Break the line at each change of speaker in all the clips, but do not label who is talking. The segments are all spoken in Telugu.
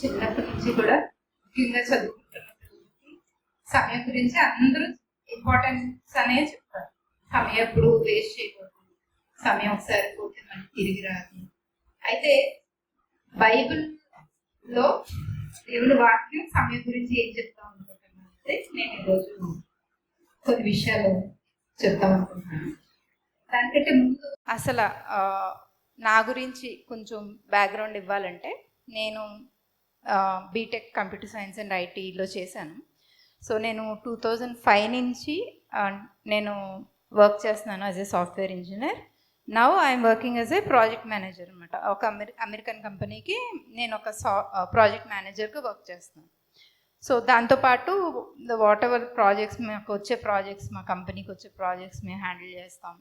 చిన్నప్పటి నుంచి కూడా ముఖ్యంగా చదువుకుంటున్న సమయం గురించి అందరూ ఇంపార్టెన్స్ అనేది చెప్తారు. సమయం ఎప్పుడు వేస్ట్ చేయకూడదు, సమయం ఒకసారి పోతే మనకి తిరిగి రాదు. అయితే బైబిల్లో దేవుని వాక్యం సమయం గురించి ఏం చెప్తా అనుకుంటున్నాను అంటే నేను ఈరోజు కొన్ని విషయాలు చెప్తాం అనుకుంటున్నాను. దానికంటే ముందు అసలు నా గురించి కొంచెం బ్యాక్గ్రౌండ్ ఇవ్వాలంటే నేను బీటెక్ కంప్యూటర్ సైన్స్ అండ్ ఐటీలో చేశాను. సో నేను 2005 నుంచి నేను వర్క్ చేస్తున్నాను as a software engineer. Now I'm working as a project manager అనమాట. ఒక అమెరికన్ కంపెనీకి నేను ఒక ప్రాజెక్ట్ మేనేజర్గా వర్క్ చేస్తున్నాను. సో దాంతోపాటు వాట్ ఎవర్ ప్రాజెక్ట్స్ మాకు వచ్చే ప్రాజెక్ట్స్, మా కంపెనీకి వచ్చే ప్రాజెక్ట్స్ మేము హ్యాండిల్ చేస్తాం.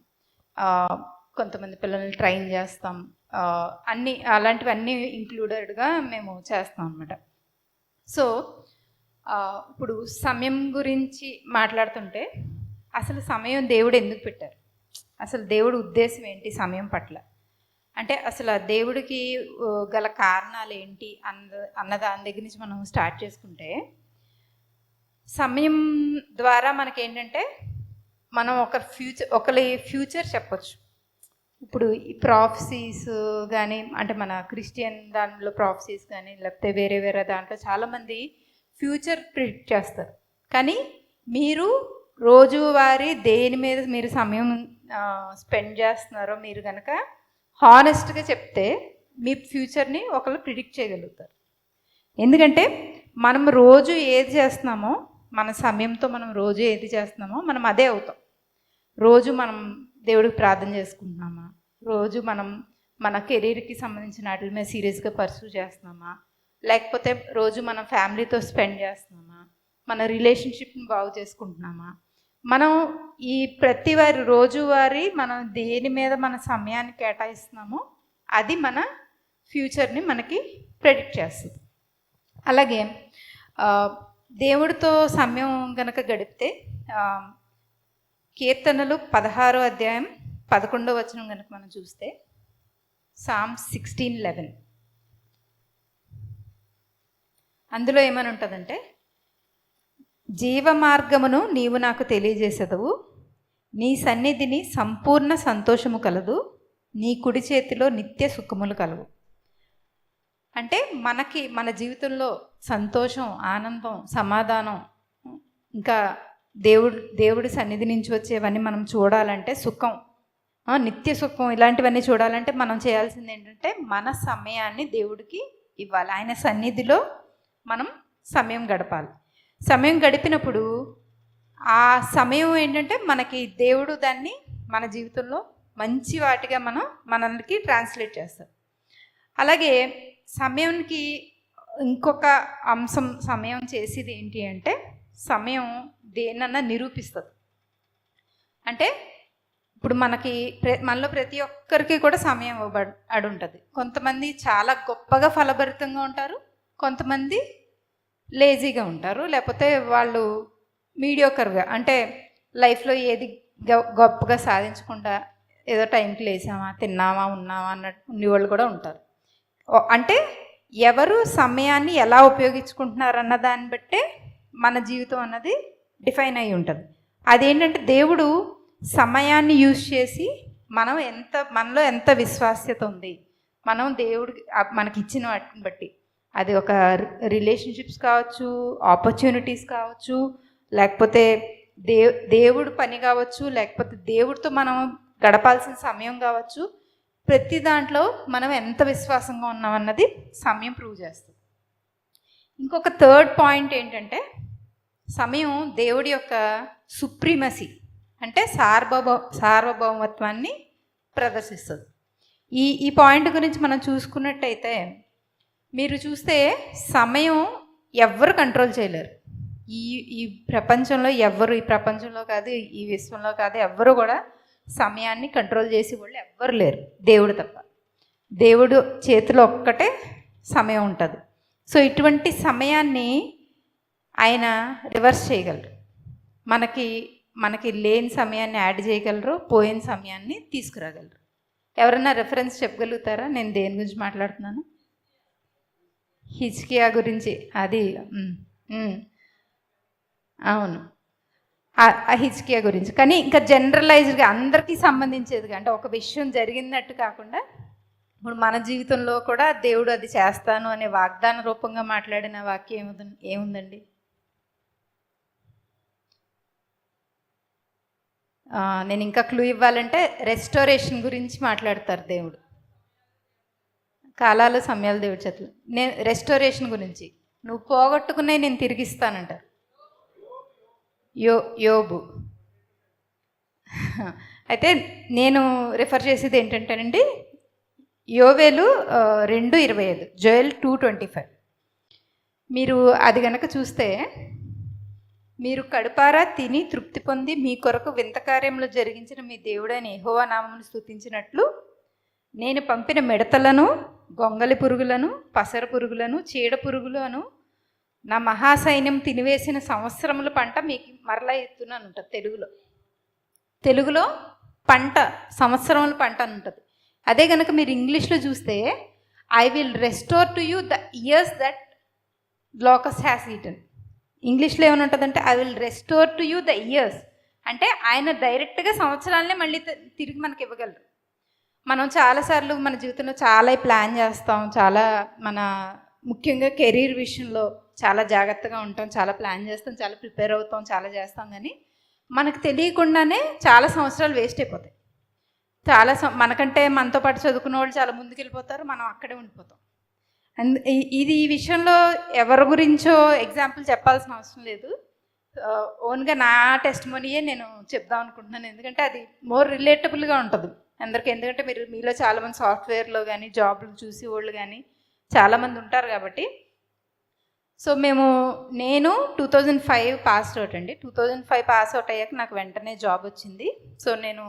కొంతమంది పిల్లల్ని ట్రైన్ చేస్తాం. అన్నీ అలాంటివన్నీ ఇంక్లూడెడ్గా మేము చేస్తాం అన్నమాట. సో ఇప్పుడు సమయం గురించి మాట్లాడుతుంటే అసలు సమయం దేవుడు ఎందుకు పెట్టారు, అసలు దేవుడి ఉద్దేశం ఏంటి సమయం పట్ల అంటే అసలు దేవుడికి గల కారణాలు ఏంటి అన్న దాని దగ్గర నుంచి మనం స్టార్ట్ చేసుకుంటే, సమయం ద్వారా మనకేంటంటే మనం ఒకరి ఫ్యూచర్ చెప్పచ్చు. ఇప్పుడు ఈ ప్రాఫెసీస్ కానీ అంటే మన క్రిస్టియన్ దాంట్లో ప్రాఫెసీస్ కానీ లేకపోతే వేరే దాంట్లో చాలామంది ఫ్యూచర్ ప్రిడిక్ట్ చేస్తారు. కానీ మీరు రోజువారీ దేని మీద మీరు సమయం స్పెండ్ చేస్తున్నారో మీరు కనుక హానెస్ట్గా చెప్తే మీ ఫ్యూచర్ని ఒకళ్ళు ప్రిడిక్ట్ చేయగలుగుతారు. ఎందుకంటే మనం రోజు ఏది చేస్తున్నామో, మన సమయంతో మనం రోజు ఏది చేస్తున్నామో మనం అదే అవుతాం. రోజు మనం దేవుడికి ప్రార్థన చేసుకుంటున్నామా, రోజు మనం మన కెరీర్కి సంబంధించిన వాటి మీద సీరియస్గా పర్సూ చేస్తున్నామా, లేకపోతే రోజు మనం ఫ్యామిలీతో స్పెండ్ చేస్తున్నామా, మన రిలేషన్షిప్ని బాగు చేసుకుంటున్నామా, మనం ఈ రోజువారీ మనం దేని మీద మన సమయాన్ని కేటాయిస్తున్నామో అది మన ఫ్యూచర్ని మనకి ప్రెడిక్ట్ చేస్తుంది. అలాగే దేవుడితో సమయం కనుక గడిపితే కీర్తనలు 16వ అధ్యాయం 11వ వచనం కనుక మనం చూస్తే Psalms 16:11 అందులో ఏమని ఉంటుందంటే, జీవ మార్గమును నీవు నాకు తెలియజేసేదవు, నీ సన్నిధిని సంపూర్ణ సంతోషము కలదు, నీ కుడి చేతిలో నిత్య సుఖములు కలవు. అంటే మన జీవితంలో సంతోషం, ఆనందం, సమాధానం, ఇంకా దేవుడి సన్నిధి నుంచి వచ్చేవన్నీ మనం చూడాలంటే సుఖం, నిత్య సుఖం, ఇలాంటివన్నీ చూడాలంటే మనం చేయాల్సింది ఏంటంటే మన సమయాన్ని దేవుడికి ఇవ్వాలి. ఆయన సన్నిధిలో మనం సమయం గడపాలి. సమయం గడిపినప్పుడు ఆ సమయం ఏంటంటే మనకి దేవుడు దాన్ని మన జీవితంలో మంచి వాటిగా మనకి ట్రాన్స్లేట్ చేస్తారు. అలాగే సమయానికి ఇంకొక అంశం సమయం చేసేది ఏంటి అంటే, సమయం దేనన్నా నిరూపిస్తుంది. అంటే ఇప్పుడు మనలో ప్రతి ఒక్కరికి కూడా సమయం ఇవ్వబడి ఉంటుంది. కొంతమంది చాలా గొప్పగా ఫలభరితంగా ఉంటారు, కొంతమంది లేజీగా ఉంటారు, లేకపోతే వాళ్ళు మీడియోకర్గా అంటే లైఫ్లో ఏది గొప్పగా సాధించకుండా ఏదో టైంకి లేసామా, తిన్నామా, ఉన్నామా అన్నట్టు ఉండేవాళ్ళు కూడా ఉంటారు. అంటే ఎవరు సమయాన్ని ఎలా ఉపయోగించుకుంటున్నారన్న దాన్ని బట్టే మన జీవితం అన్నది డిఫైన్ అయి ఉంటుంది. అదేంటంటే దేవుడు సమయాన్ని యూజ్ చేసి మనలో ఎంత విశ్వాస్యత ఉంది, మనం దేవుడికి మనకి ఇచ్చిన వాటిని బట్టి, అది ఒక రిలేషన్షిప్స్ కావచ్చు, ఆపర్చునిటీస్ కావచ్చు, లేకపోతే దేవుడు పని కావచ్చు, లేకపోతే దేవుడితో మనం గడపాల్సిన సమయం కావచ్చు, ప్రతి దాంట్లో మనం ఎంత విశ్వాసంగా ఉన్నామన్నది సమయం ప్రూవ్ చేస్తుంది. ఇంకొక థర్డ్ పాయింట్ ఏంటంటే, సమయం దేవుడి యొక్క సుప్రీమసీ అంటే సార్వభౌమత్వాన్ని ప్రదర్శిస్తుంది. ఈ పాయింట్ గురించి మనం చూసుకున్నట్టయితే, మీరు చూస్తే సమయం ఎవ్వరు కంట్రోల్ చేయలేరు. ఈ ప్రపంచంలో ఈ ప్రపంచంలో కాదు, ఈ విశ్వంలో కాదు, ఎవ్వరు కూడా సమయాన్ని కంట్రోల్ చేసే వాళ్ళు ఎవ్వరు లేరు, దేవుడు తప్ప. దేవుడు చేతిలో ఒక్కటే సమయం ఉంటుంది. సో ఇటువంటి సమయాన్ని ఆయన రివర్స్ చేయగలరు. మనకి లేని సమయాన్ని యాడ్ చేయగలరు, పోయిన సమయాన్ని తీసుకురాగలరు. ఎవరైనా రెఫరెన్స్ చెప్పగలుగుతారా నేను దేని గురించి మాట్లాడుతున్నాను? హిజ్కియా గురించి అది ఉమ్, అవును. ఆ హిజ్కియా గురించి, కానీ ఇంకా జనరలైజ్డ్గా అందరికీ సంబంధించేదిగా, అంటే ఒక విషయం జరిగినట్టు కాకుండా ఇప్పుడు మన జీవితంలో కూడా దేవుడు అది చేస్తాను అనే వాగ్దాన రూపంగా మాట్లాడిన వాక్యం ఏముందండి? నేను ఇంకా క్లూ ఇవ్వాలంటే రెస్టోరేషన్ గురించి మాట్లాడతారు దేవుడు. కాలాలు సమయాల దేవుడి చేతులు. నేను రెస్టోరేషన్ గురించి, నువ్వు పోగొట్టుకునే నేను తిరిగిస్తానంటారు. యోబు. అయితే నేను రిఫర్ చేసేది ఏంటంటేనండి, యోవేలు 2:25, జోయల్ 2:25. మీరు అది గనక చూస్తే, మీరు కడుపారా తిని తృప్తి పొంది మీ కొరకు వింత కార్యములు జరిగించిన మీ దేవుడైన యెహోవా నామమును స్తుతించినట్లు నేను పంపిన మిడతలను, గొంగలి పురుగులను, పసర పురుగులను, చీడ పురుగులను నా మహాసైన్యం తినివేసిన సంవత్సరముల పంట మీకు మరలా ఎత్తున్నాను ఉంటుంది తెలుగులో పంట, సంవత్సరముల పంట అని ఉంటుంది. అదే కనుక మీరు ఇంగ్లీష్లో చూస్తే, I will restore to you the years that locust has eaten. ఇంగ్లీష్లో ఏమైనా ఉంటుందంటే I will restore to you the years, అంటే ఆయన డైరెక్ట్గా సంవత్సరాలనే మళ్ళీ తిరిగి మనకి ఇవ్వగలరు. మనం చాలాసార్లు మన జీవితంలో చాలా ప్లాన్ చేస్తాం, చాలా మన ముఖ్యంగా కెరీర్ విషయంలో చాలా జాగ్రత్తగా ఉంటాం, చాలా ప్లాన్ చేస్తాం, చాలా ప్రిపేర్ అవుతాం, చాలా చేస్తాం, కానీ మనకు తెలియకుండానే చాలా సంవత్సరాలు వేస్ట్ అయిపోతాయి. మనకంటే మనతో పాటు చదువుకున్న వాళ్ళు చాలా ముందుకెళ్ళిపోతారు, మనం అక్కడే ఉండిపోతాం. అండ్ ఇది ఈ విషయంలో ఎవరి గురించో ఎగ్జాంపుల్ చెప్పాల్సిన అవసరం లేదు, ఓన్గా నా టెస్టిమోనీయే నేను చెప్దాం అనుకుంటున్నాను. ఎందుకంటే అది మోర్ రిలేటబుల్గా ఉంటుంది అందరికీ. ఎందుకంటే మీలో చాలామంది సాఫ్ట్వేర్లో కానీ జాబ్లు చూసి వాళ్ళు కానీ చాలామంది ఉంటారు కాబట్టి. సో నేను 2005 పాస్ అవుట్ అండి. 2005 పాస్ అవుట్ అయ్యాక నాకు వెంటనే జాబ్ వచ్చింది. సో నేను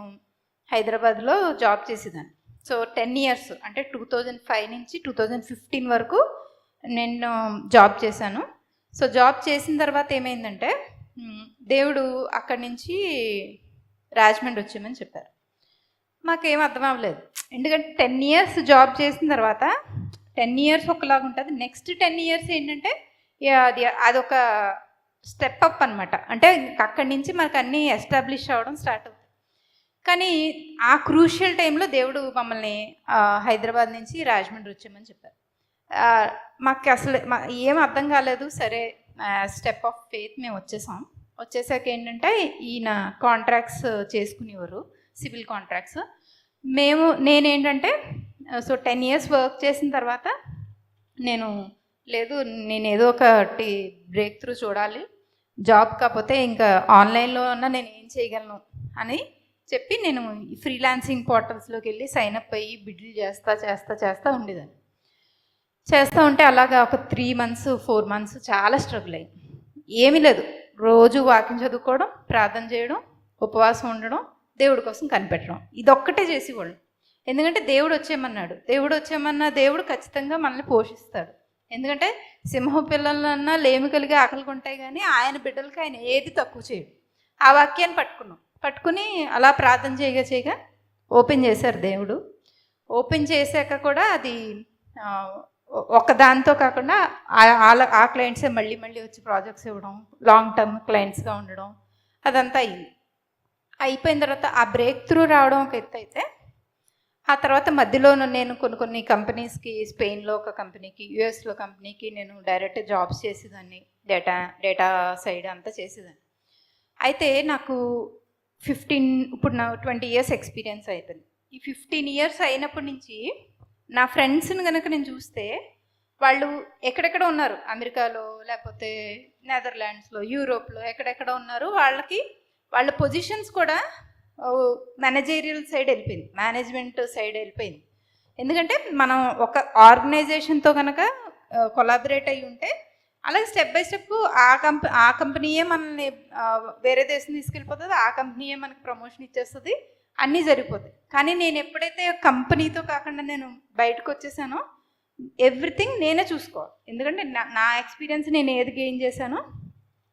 హైదరాబాద్లో జాబ్ చేసేదాన్ని. సో 10 years, అంటే 2005 నుంచి 2015 వరకు నేను జాబ్ చేశాను. సో జాబ్ చేసిన తర్వాత ఏమైందంటే, దేవుడు అక్కడి నుంచి రాజమండ్రి వచ్చామని చెప్పారు. మాకేం అర్థం అవ్వలేదు, ఎందుకంటే 10 years జాబ్ చేసిన తర్వాత 10 years ఒకలాగా ఉంటుంది, నెక్స్ట్ 10 years ఏంటంటే అదొక స్టెప్ అప్ అనమాట. అంటే అక్కడి నుంచి మనకు అన్నీ ఎస్టాబ్లిష్ అవ్వడం స్టార్ట్ అవుతుంది. కానీ ఆ క్రూషియల్ టైంలో దేవుడు మమ్మల్ని హైదరాబాద్ నుంచి రాజమండ్రి వచ్చామని చెప్పారు. మాకు అసలు ఏం అర్థం కాలేదు. సరే, స్టెప్ ఆఫ్ ఫెయిత్ మేము వచ్చేసాక ఏంటంటే ఈయన కాంట్రాక్ట్స్ చేసుకునేవారు, సివిల్ కాంట్రాక్ట్స్. నేనేంటంటే సో 10 years వర్క్ చేసిన తర్వాత నేను ఏదో ఒకటి బ్రేక్ త్రూ చూడాలి, జాబ్ కాకపోతే ఇంకా ఆన్లైన్లో ఉన్న నేను ఏం చేయగలను అని చెప్పి నేను ఫ్రీలాన్సింగ్ పోర్టల్స్లోకి వెళ్ళి సైన్అప్ అయ్యి బిడ్లు చేస్తా ఉండేదాన్ని. చేస్తూ ఉంటే అలాగా ఒక 3 months 4 months చాలా స్ట్రగుల్ అయ్యి, ఏమీ లేదు, రోజు వాక్యం చదువుకోవడం, ప్రార్థన చేయడం, ఉపవాసం ఉండడం, దేవుడి కోసం కనిపెట్టడం, ఇదొక్కటే చేసేవాళ్ళు. ఎందుకంటే దేవుడు దేవుడు ఖచ్చితంగా మనల్ని పోషిస్తాడు. ఎందుకంటే సింహం పిల్లలన్నా లేమి కలిగి ఆకలిగా ఉంటాయి, కానీ ఆయన బిడ్డలకి ఆయన ఏది తక్కువ చేయడు. ఆ వాక్యాన్ని పట్టుకుని అలా ప్రార్థన చేయగా ఓపెన్ చేశారు దేవుడు. ఓపెన్ చేశాక కూడా అది ఒకదాంతో కాకుండా ఆ క్లయింట్సే మళ్ళీ వచ్చి ప్రాజెక్ట్స్ ఇవ్వడం, లాంగ్ టర్మ్ క్లయింట్స్గా ఉండడం, అదంతా అయిపోయిన తర్వాత ఆ బ్రేక్ త్రూ రావడం ఒక ఎత్తు అయితే, ఆ తర్వాత మధ్యలో నేను కొన్ని కంపెనీస్కి, స్పెయిన్లో ఒక కంపెనీకి, యుఎస్లో కంపెనీకి నేను డైరెక్ట్ జాబ్స్ చేసేదాన్ని, డేటా సైడ్ అంతా చేసేదాన్ని. అయితే నాకు ఇప్పుడు నా 20 years ఎక్స్పీరియన్స్ అయిపోయింది. ఈ 15 years అయినప్పటి నుంచి నా ఫ్రెండ్స్ని కనుక నేను చూస్తే, వాళ్ళు ఎక్కడెక్కడ ఉన్నారు, అమెరికాలో, లేకపోతే నెదర్లాండ్స్లో, యూరోప్లో ఎక్కడెక్కడ ఉన్నారు, వాళ్ళ పొజిషన్స్ కూడా మేనేజీరియల్ సైడ్ వెళ్ళిపోయింది, మేనేజ్మెంట్ సైడ్ వెళ్ళిపోయింది. ఎందుకంటే మనం ఒక ఆర్గనైజేషన్తో కనుక కొలాబరేట్ అయ్యి ఉంటే, అలాగే స్టెప్ బై స్టెప్ ఆ కంపెనీయే మనల్ని వేరే దేశం తీసుకెళ్ళిపోతుంది, ఆ కంపెనీయే మనకి ప్రమోషన్ ఇచ్చేస్తుంది, అన్నీ జరిగిపోతాయి. కానీ నేను ఎప్పుడైతే కంపెనీతో కాకుండా నేను బయటకు వచ్చేసానో, ఎవ్రీథింగ్ నేనే చూసుకోవాలి. ఎందుకంటే నా ఎక్స్పీరియన్స్ నేను ఏది గెయిన్ చేశానో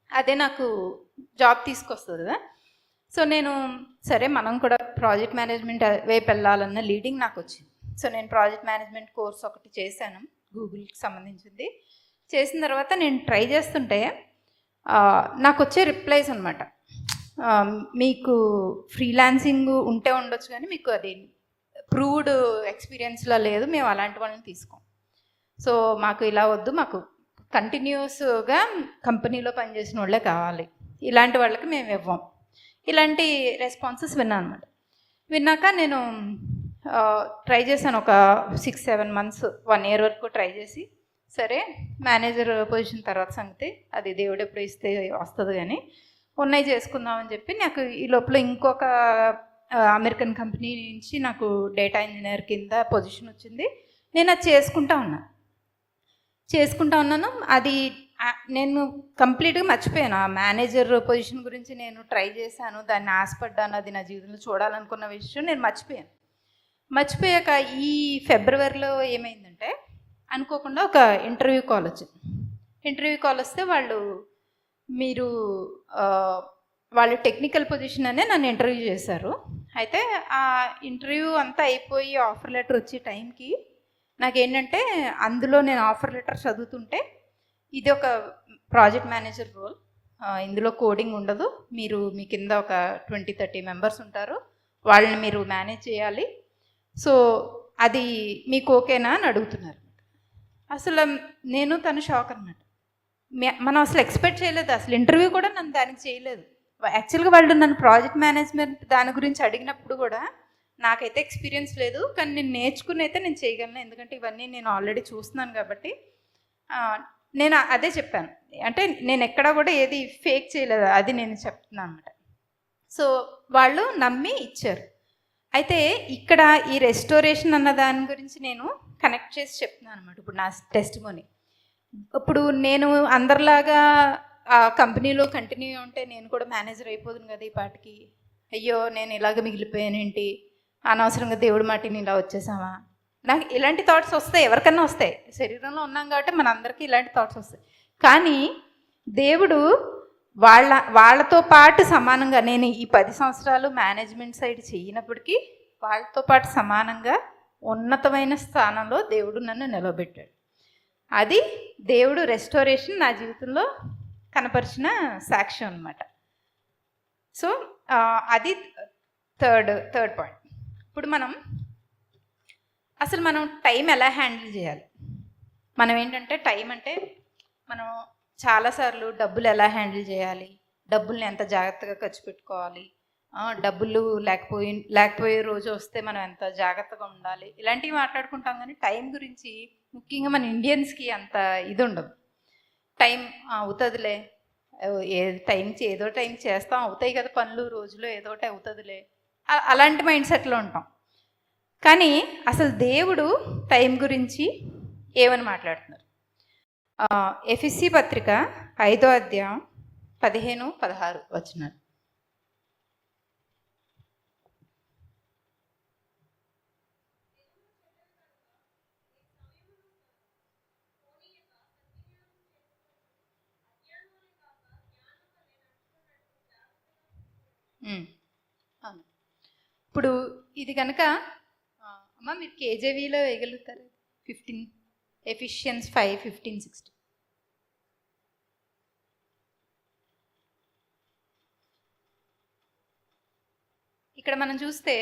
అదే నాకు జాబ్ తీసుకొస్తుంది కదా. సో సరే మనం కూడా ప్రాజెక్ట్ మేనేజ్మెంట్ వైపు వెళ్ళాలన్న లీడింగ్ నాకు వచ్చింది. సో నేను ప్రాజెక్ట్ మేనేజ్మెంట్ కోర్స్ ఒకటి చేశాను. గూగుల్కి సంబంధించింది. చేసిన తర్వాత నేను ట్రై చేస్తుంటే నాకు వచ్చే రిప్లైస్ అనమాట, మీకు ఫ్రీలాన్సింగ్ ఉంటే ఉండొచ్చు కానీ మీకు అది ప్రూవ్డ్ ఎక్స్పీరియన్స్లో లేదు, మేము అలాంటి వాళ్ళని తీసుకోం. సో మాకు ఇలా వద్దు, మాకు కంటిన్యూస్గా కంపెనీలో పనిచేసిన వాళ్ళే కావాలి, ఇలాంటి వాళ్ళకి మేము ఇవ్వం. ఇలాంటి రెస్పాన్సెస్ విన్నాను అనమాట. విన్నాక నేను ట్రై చేశాను ఒక 6-7 months, 1 year వరకు ట్రై చేసి, సరే మేనేజర్ పొజిషన్ తర్వాత సంగతి, అది దేవుడు ఎప్పుడు ఇస్తే వస్తుంది కానీ ఉన్నాయి చేసుకుందామని చెప్పి, నాకు ఈ లోపల ఇంకొక అమెరికన్ కంపెనీ నుంచి నాకు డేటా ఇంజనీర్ కింద పొజిషన్ వచ్చింది. నేను అది చేసుకుంటా ఉన్నాను. అది నేను కంప్లీట్గా మర్చిపోయాను. ఆ మేనేజర్ పొజిషన్ గురించి నేను ట్రై చేశాను, దాన్ని ఆశపడ్డాను, అది నా జీవితంలో చూడాలనుకున్న విషయం నేను మర్చిపోయాక ఈ ఫిబ్రవరిలో ఏమైందంటే అనుకోకుండా ఒక ఇంటర్వ్యూ కాల్ వచ్చింది. ఇంటర్వ్యూ కాల్ వస్తే వాళ్ళు టెక్నికల్ పొజిషన్ అనే నన్ను ఇంటర్వ్యూ చేశారు. అయితే ఆ ఇంటర్వ్యూ అంతా అయిపోయి ఆఫర్ లెటర్ వచ్చే టైంకి నాకేంటంటే, అందులో నేను ఆఫర్ లెటర్ చదువుతుంటే, ఇది ఒక ప్రాజెక్ట్ మేనేజర్ రోల్, ఇందులో కోడింగ్ ఉండదు, మీ కింద ఒక 20-30 members ఉంటారు, వాళ్ళని మీరు మేనేజ్ చేయాలి, సో అది మీకు ఓకేనా అని అడుగుతున్నారు. అసలు నేను తను షాక్ అనమాట. మనం అసలు ఎక్స్పెక్ట్ చేయలేదు, అసలు ఇంటర్వ్యూ కూడా నన్ను దానికి చేయలేదు. యాక్చువల్గా వాళ్ళు నన్ను ప్రాజెక్ట్ మేనేజ్మెంట్ దాని గురించి అడిగినప్పుడు కూడా నాకైతే ఎక్స్పీరియన్స్ లేదు, కానీ నేను నేర్చుకుని అయితే నేను చేయగలను, ఎందుకంటే ఇవన్నీ నేను ఆల్రెడీ చూస్తున్నాను కాబట్టి. నేను అదే చెప్పాను, అంటే నేను ఎక్కడా కూడా ఏది ఫేక్ చేయలేదు, అది నేను చెప్తున్నాను అనమాట. సో వాళ్ళు నమ్మి ఇచ్చారు. అయితే ఇక్కడ ఈ రెస్టోరేషన్ అన్న దాని గురించి నేను కనెక్ట్ చేసి చెప్తున్నాను అనమాట. ఇప్పుడు నా టెస్టిమోనీ, ఇప్పుడు నేను అందరిలాగా ఆ కంపెనీలో కంటిన్యూ ఉంటే నేను కూడా మేనేజర్ అయిపోదును కదా ఈ పాటికి. అయ్యో నేను ఇలాగ మిగిలిపోయానేంటి, అనవసరంగా దేవుడి మాటిని ఇలా వచ్చేసామా, నాకు ఇలాంటి థాట్స్ వస్తాయి, ఎవరికన్నా వస్తాయి, శరీరంలో ఉన్నాం కాబట్టి మన అందరికీ ఇలాంటి థాట్స్ వస్తాయి. కానీ దేవుడు వాళ్ళతో పాటు సమానంగా, నేను ఈ 10 సంవత్సరాలు మేనేజ్మెంట్ సైడ్ చేయనప్పటికీ వాళ్ళతో పాటు సమానంగా ఉన్నతమైన స్థానంలో దేవుడు నన్ను నిలబెట్టాడు. అది దేవుడు రెస్టోరేషన్ నా జీవితంలో కనపరిచిన సాక్ష్యం అనమాట. సో అది థర్డ్ పాయింట్. ఇప్పుడు మనం టైం ఎలా హ్యాండిల్ చేయాలి, మనం ఏంటంటే టైం అంటే మనం చాలాసార్లు డబ్బులు ఎలా హ్యాండిల్ చేయాలి, డబ్బుల్ని ఎంత జాగ్రత్తగా ఖర్చు పెట్టుకోవాలి, డబ్బులు లేకపోయే రోజు వస్తే మనం ఎంత జాగ్రత్తగా ఉండాలి, ఇలాంటివి మాట్లాడుకుంటాం. కానీ టైం గురించి ముఖ్యంగా మన ఇండియన్స్కి అంత ఇది ఉండదు. టైం అవుతుందిలే, ఏదో టైం చేస్తాం, అవుతాయి కదా పనులు, రోజులో ఏదో ఒకటి అవుతుందిలే, అలాంటి మైండ్ సెట్లో ఉంటాం. కానీ అసలు దేవుడు టైం గురించి ఏమని మాట్లాడుతున్నారు? ఎఫెసీ పత్రిక 5వ అధ్యాయం 15-16 వచనాలు. ఇప్పుడు ఇది కనుక అమ్మ మీరు కేజేవీలో వేయగలుగుతారు 15 ఎఫిషియన్స్ 5:15-16. ఇక్కడ మనం చూస్తే,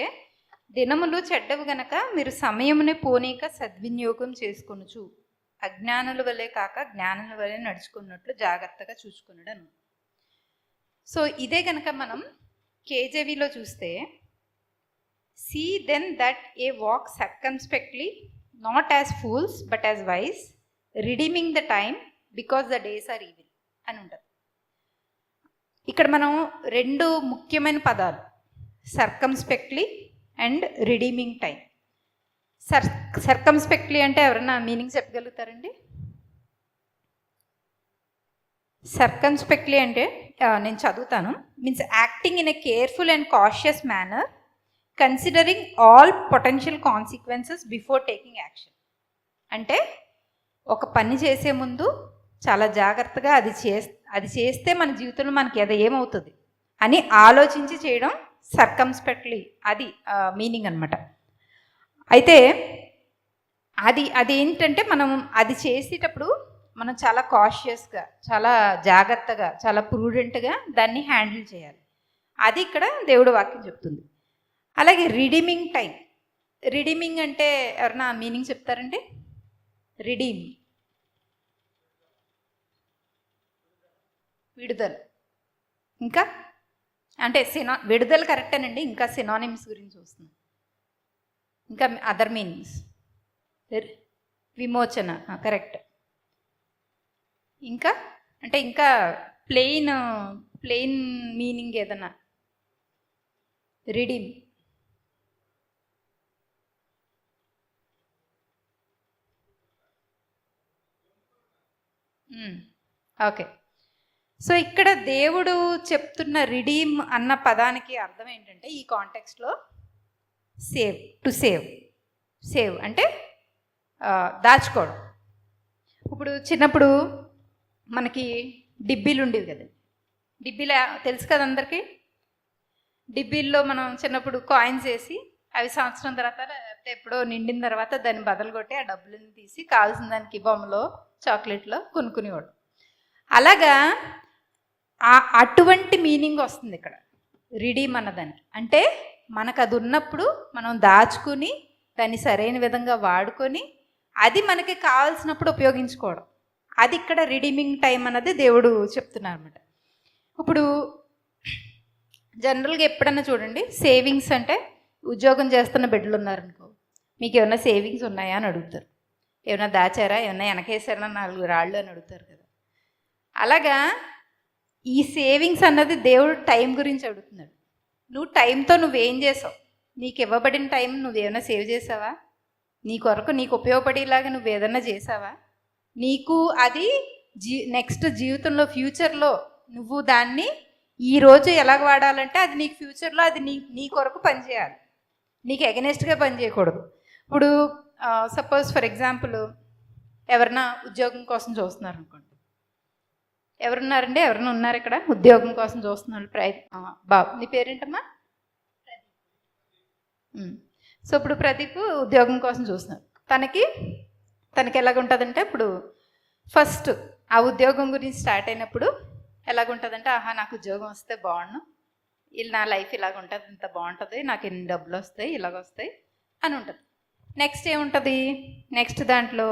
దినములు చెడ్డవు గనక మీరు సమయమునే పోనీక సద్వినియోగం చేసుకొనుచు అజ్ఞానుల వలె కాక జ్ఞానుల వలె నడుచుకున్నట్లు జాగ్రత్తగా చూసుకున్నాడు. సో ఇదే కనుక మనం కేజేవీలో చూస్తే, see then that a walk circumspectly, not as fools but as wise, redeeming the time because the days are evil అని ఉంటుంది. ఇక్కడ మనం 2 ముఖ్యమైన పదాలు, సర్కమ్స్పెక్ట్లీ అండ్ రిడీమింగ్ టైం. సర్కమ్స్పెక్ట్లీ అంటే ఎవరన్నా మీనింగ్ చెప్పగలుగుతారండి? సర్కమ్స్పెక్ట్లీ అంటే నేను చదువుతాను, means acting in a careful and cautious manner, considering all potential consequences before taking action. అంటే ఒక పని చేసే ముందు చాలా జాగ్రత్తగా అది చేస్తే మన జీవితంలో మనకి ఏమవుతుంది అని ఆలోచించి చేయడం సర్కమ్స్పెక్ట్లీ, అది మీనింగ్ అనమాట. అయితే అదేంటంటే మనం అది చేసేటప్పుడు మనం చాలా కాషియస్గా, చాలా జాగ్రత్తగా, చాలా ప్రూడెంట్గా దాన్ని హ్యాండిల్ చేయాలి. అది ఇక్కడ దేవుడు వాక్యం చెప్తుంది. అలాగే రిడీమింగ్ టైం. రిడీమింగ్ అంటే ఎవరన్నా మీనింగ్ చెప్తారండి? రిడీమ్, విడుదల. ఇంకా అంటే విడుదల కరెక్టేనండి. ఇంకా సినానిమ్స్ గురించి వస్తుంది. ఇంకా అదర్ మీనింగ్స్. విమోచన కరెక్ట్. ఇంకా అంటే ఇంకా ప్లెయిన్ మీనింగ్ ఏదన్నా? రిడీమ్. ఓకే. సో ఇక్కడ దేవుడు చెప్తున్న రిడీమ్ అన్న పదానికి అర్థం ఏంటంటే ఈ కాంటెక్స్ట్లో సేవ్, టు సేవ్ అంటే దాచుకోవడం. ఇప్పుడు చిన్నప్పుడు మనకి డిబ్బీలు ఉండేవి కదా. డిబ్బీలు తెలుసు కదా అందరికీ. డిబ్బీల్లో మనం చిన్నప్పుడు కాయిన్స్ వేసి అవి సంవత్సరం తర్వాత లేకపోతే ఎప్పుడో నిండిన తర్వాత దాన్ని బదలు కొట్టి ఆ డబ్బులను తీసి కావాల్సిన దానికి బొమ్మలో చాక్లెట్లో కొనుక్కునేవాడు. అలాగా అటువంటి మీనింగ్ వస్తుంది ఇక్కడ రిడీమ్ అన్నదానికి. అంటే మనకు అది ఉన్నప్పుడు మనం దాచుకుని దాన్ని సరైన విధంగా వాడుకొని అది మనకి కావాల్సినప్పుడు ఉపయోగించుకోవడం. అది ఇక్కడ రిడీమింగ్ టైం అన్నది దేవుడు చెప్తున్నారు అనమాట. ఇప్పుడు జనరల్గా ఎప్పుడన్నా చూడండి, సేవింగ్స్ అంటే ఉద్యోగం చేస్తున్న బిడ్డలు ఉన్నారనుకో, మీకు ఏమైనా సేవింగ్స్ ఉన్నాయా అని అడుగుతారు. ఏమైనా దాచారా, ఏమైనా వెనకేసారా 4 రాళ్ళు అని అడుగుతారు కదా. అలాగా ఈ సేవింగ్స్ అన్నది దేవుడు టైం గురించి అడుగుతున్నాడు. నువ్వు టైంతో నువ్వేం చేసావు? నీకు ఇవ్వబడిన టైం నువ్వేమైనా సేవ్ చేసావా? నీ కొరకు నీకు ఉపయోగపడేలాగా నువ్వు ఏదన్నా చేసావా? నీకు అది నెక్స్ట్ జీవితంలో ఫ్యూచర్లో నువ్వు దాన్ని ఈరోజు ఎలాగ వాడాలంటే అది నీకు ఫ్యూచర్లో అది నీ కొరకు పనిచేయాలి, నీకు ఎగనెస్ట్గా పనిచేయకూడదు. ఇప్పుడు సపోజ్ ఫర్ ఎగ్జాంపుల్ ఎవరన్నా ఉద్యోగం కోసం చూస్తున్నారు అనుకోండి. ఎవరున్నారండి? ఎవరైనా ఉన్నారు ఇక్కడ ఉద్యోగం కోసం చూస్తున్నారు? బాబు, నీ పేరేంటమ్మా? సో ఇప్పుడు ప్రదీప్ ఉద్యోగం కోసం చూస్తున్నారు. తనకి ఎలాగుంటుందంటే, ఇప్పుడు ఫస్ట్ ఆ ఉద్యోగం గురించి స్టార్ట్ అయినప్పుడు ఎలాగుంటుందంటే, ఆహా నాకు ఉద్యోగం వస్తే బాగుండు, నా లైఫ్ ఇలాగ ఉంటుంది, ఇంత బాగుంటుంది, నాకు ఎన్ని డబ్బులు వస్తాయి, ఇలాగ వస్తాయి అని ఉంటుంది. నెక్స్ట్ ఏముంటుంది? నెక్స్ట్ దాంట్లో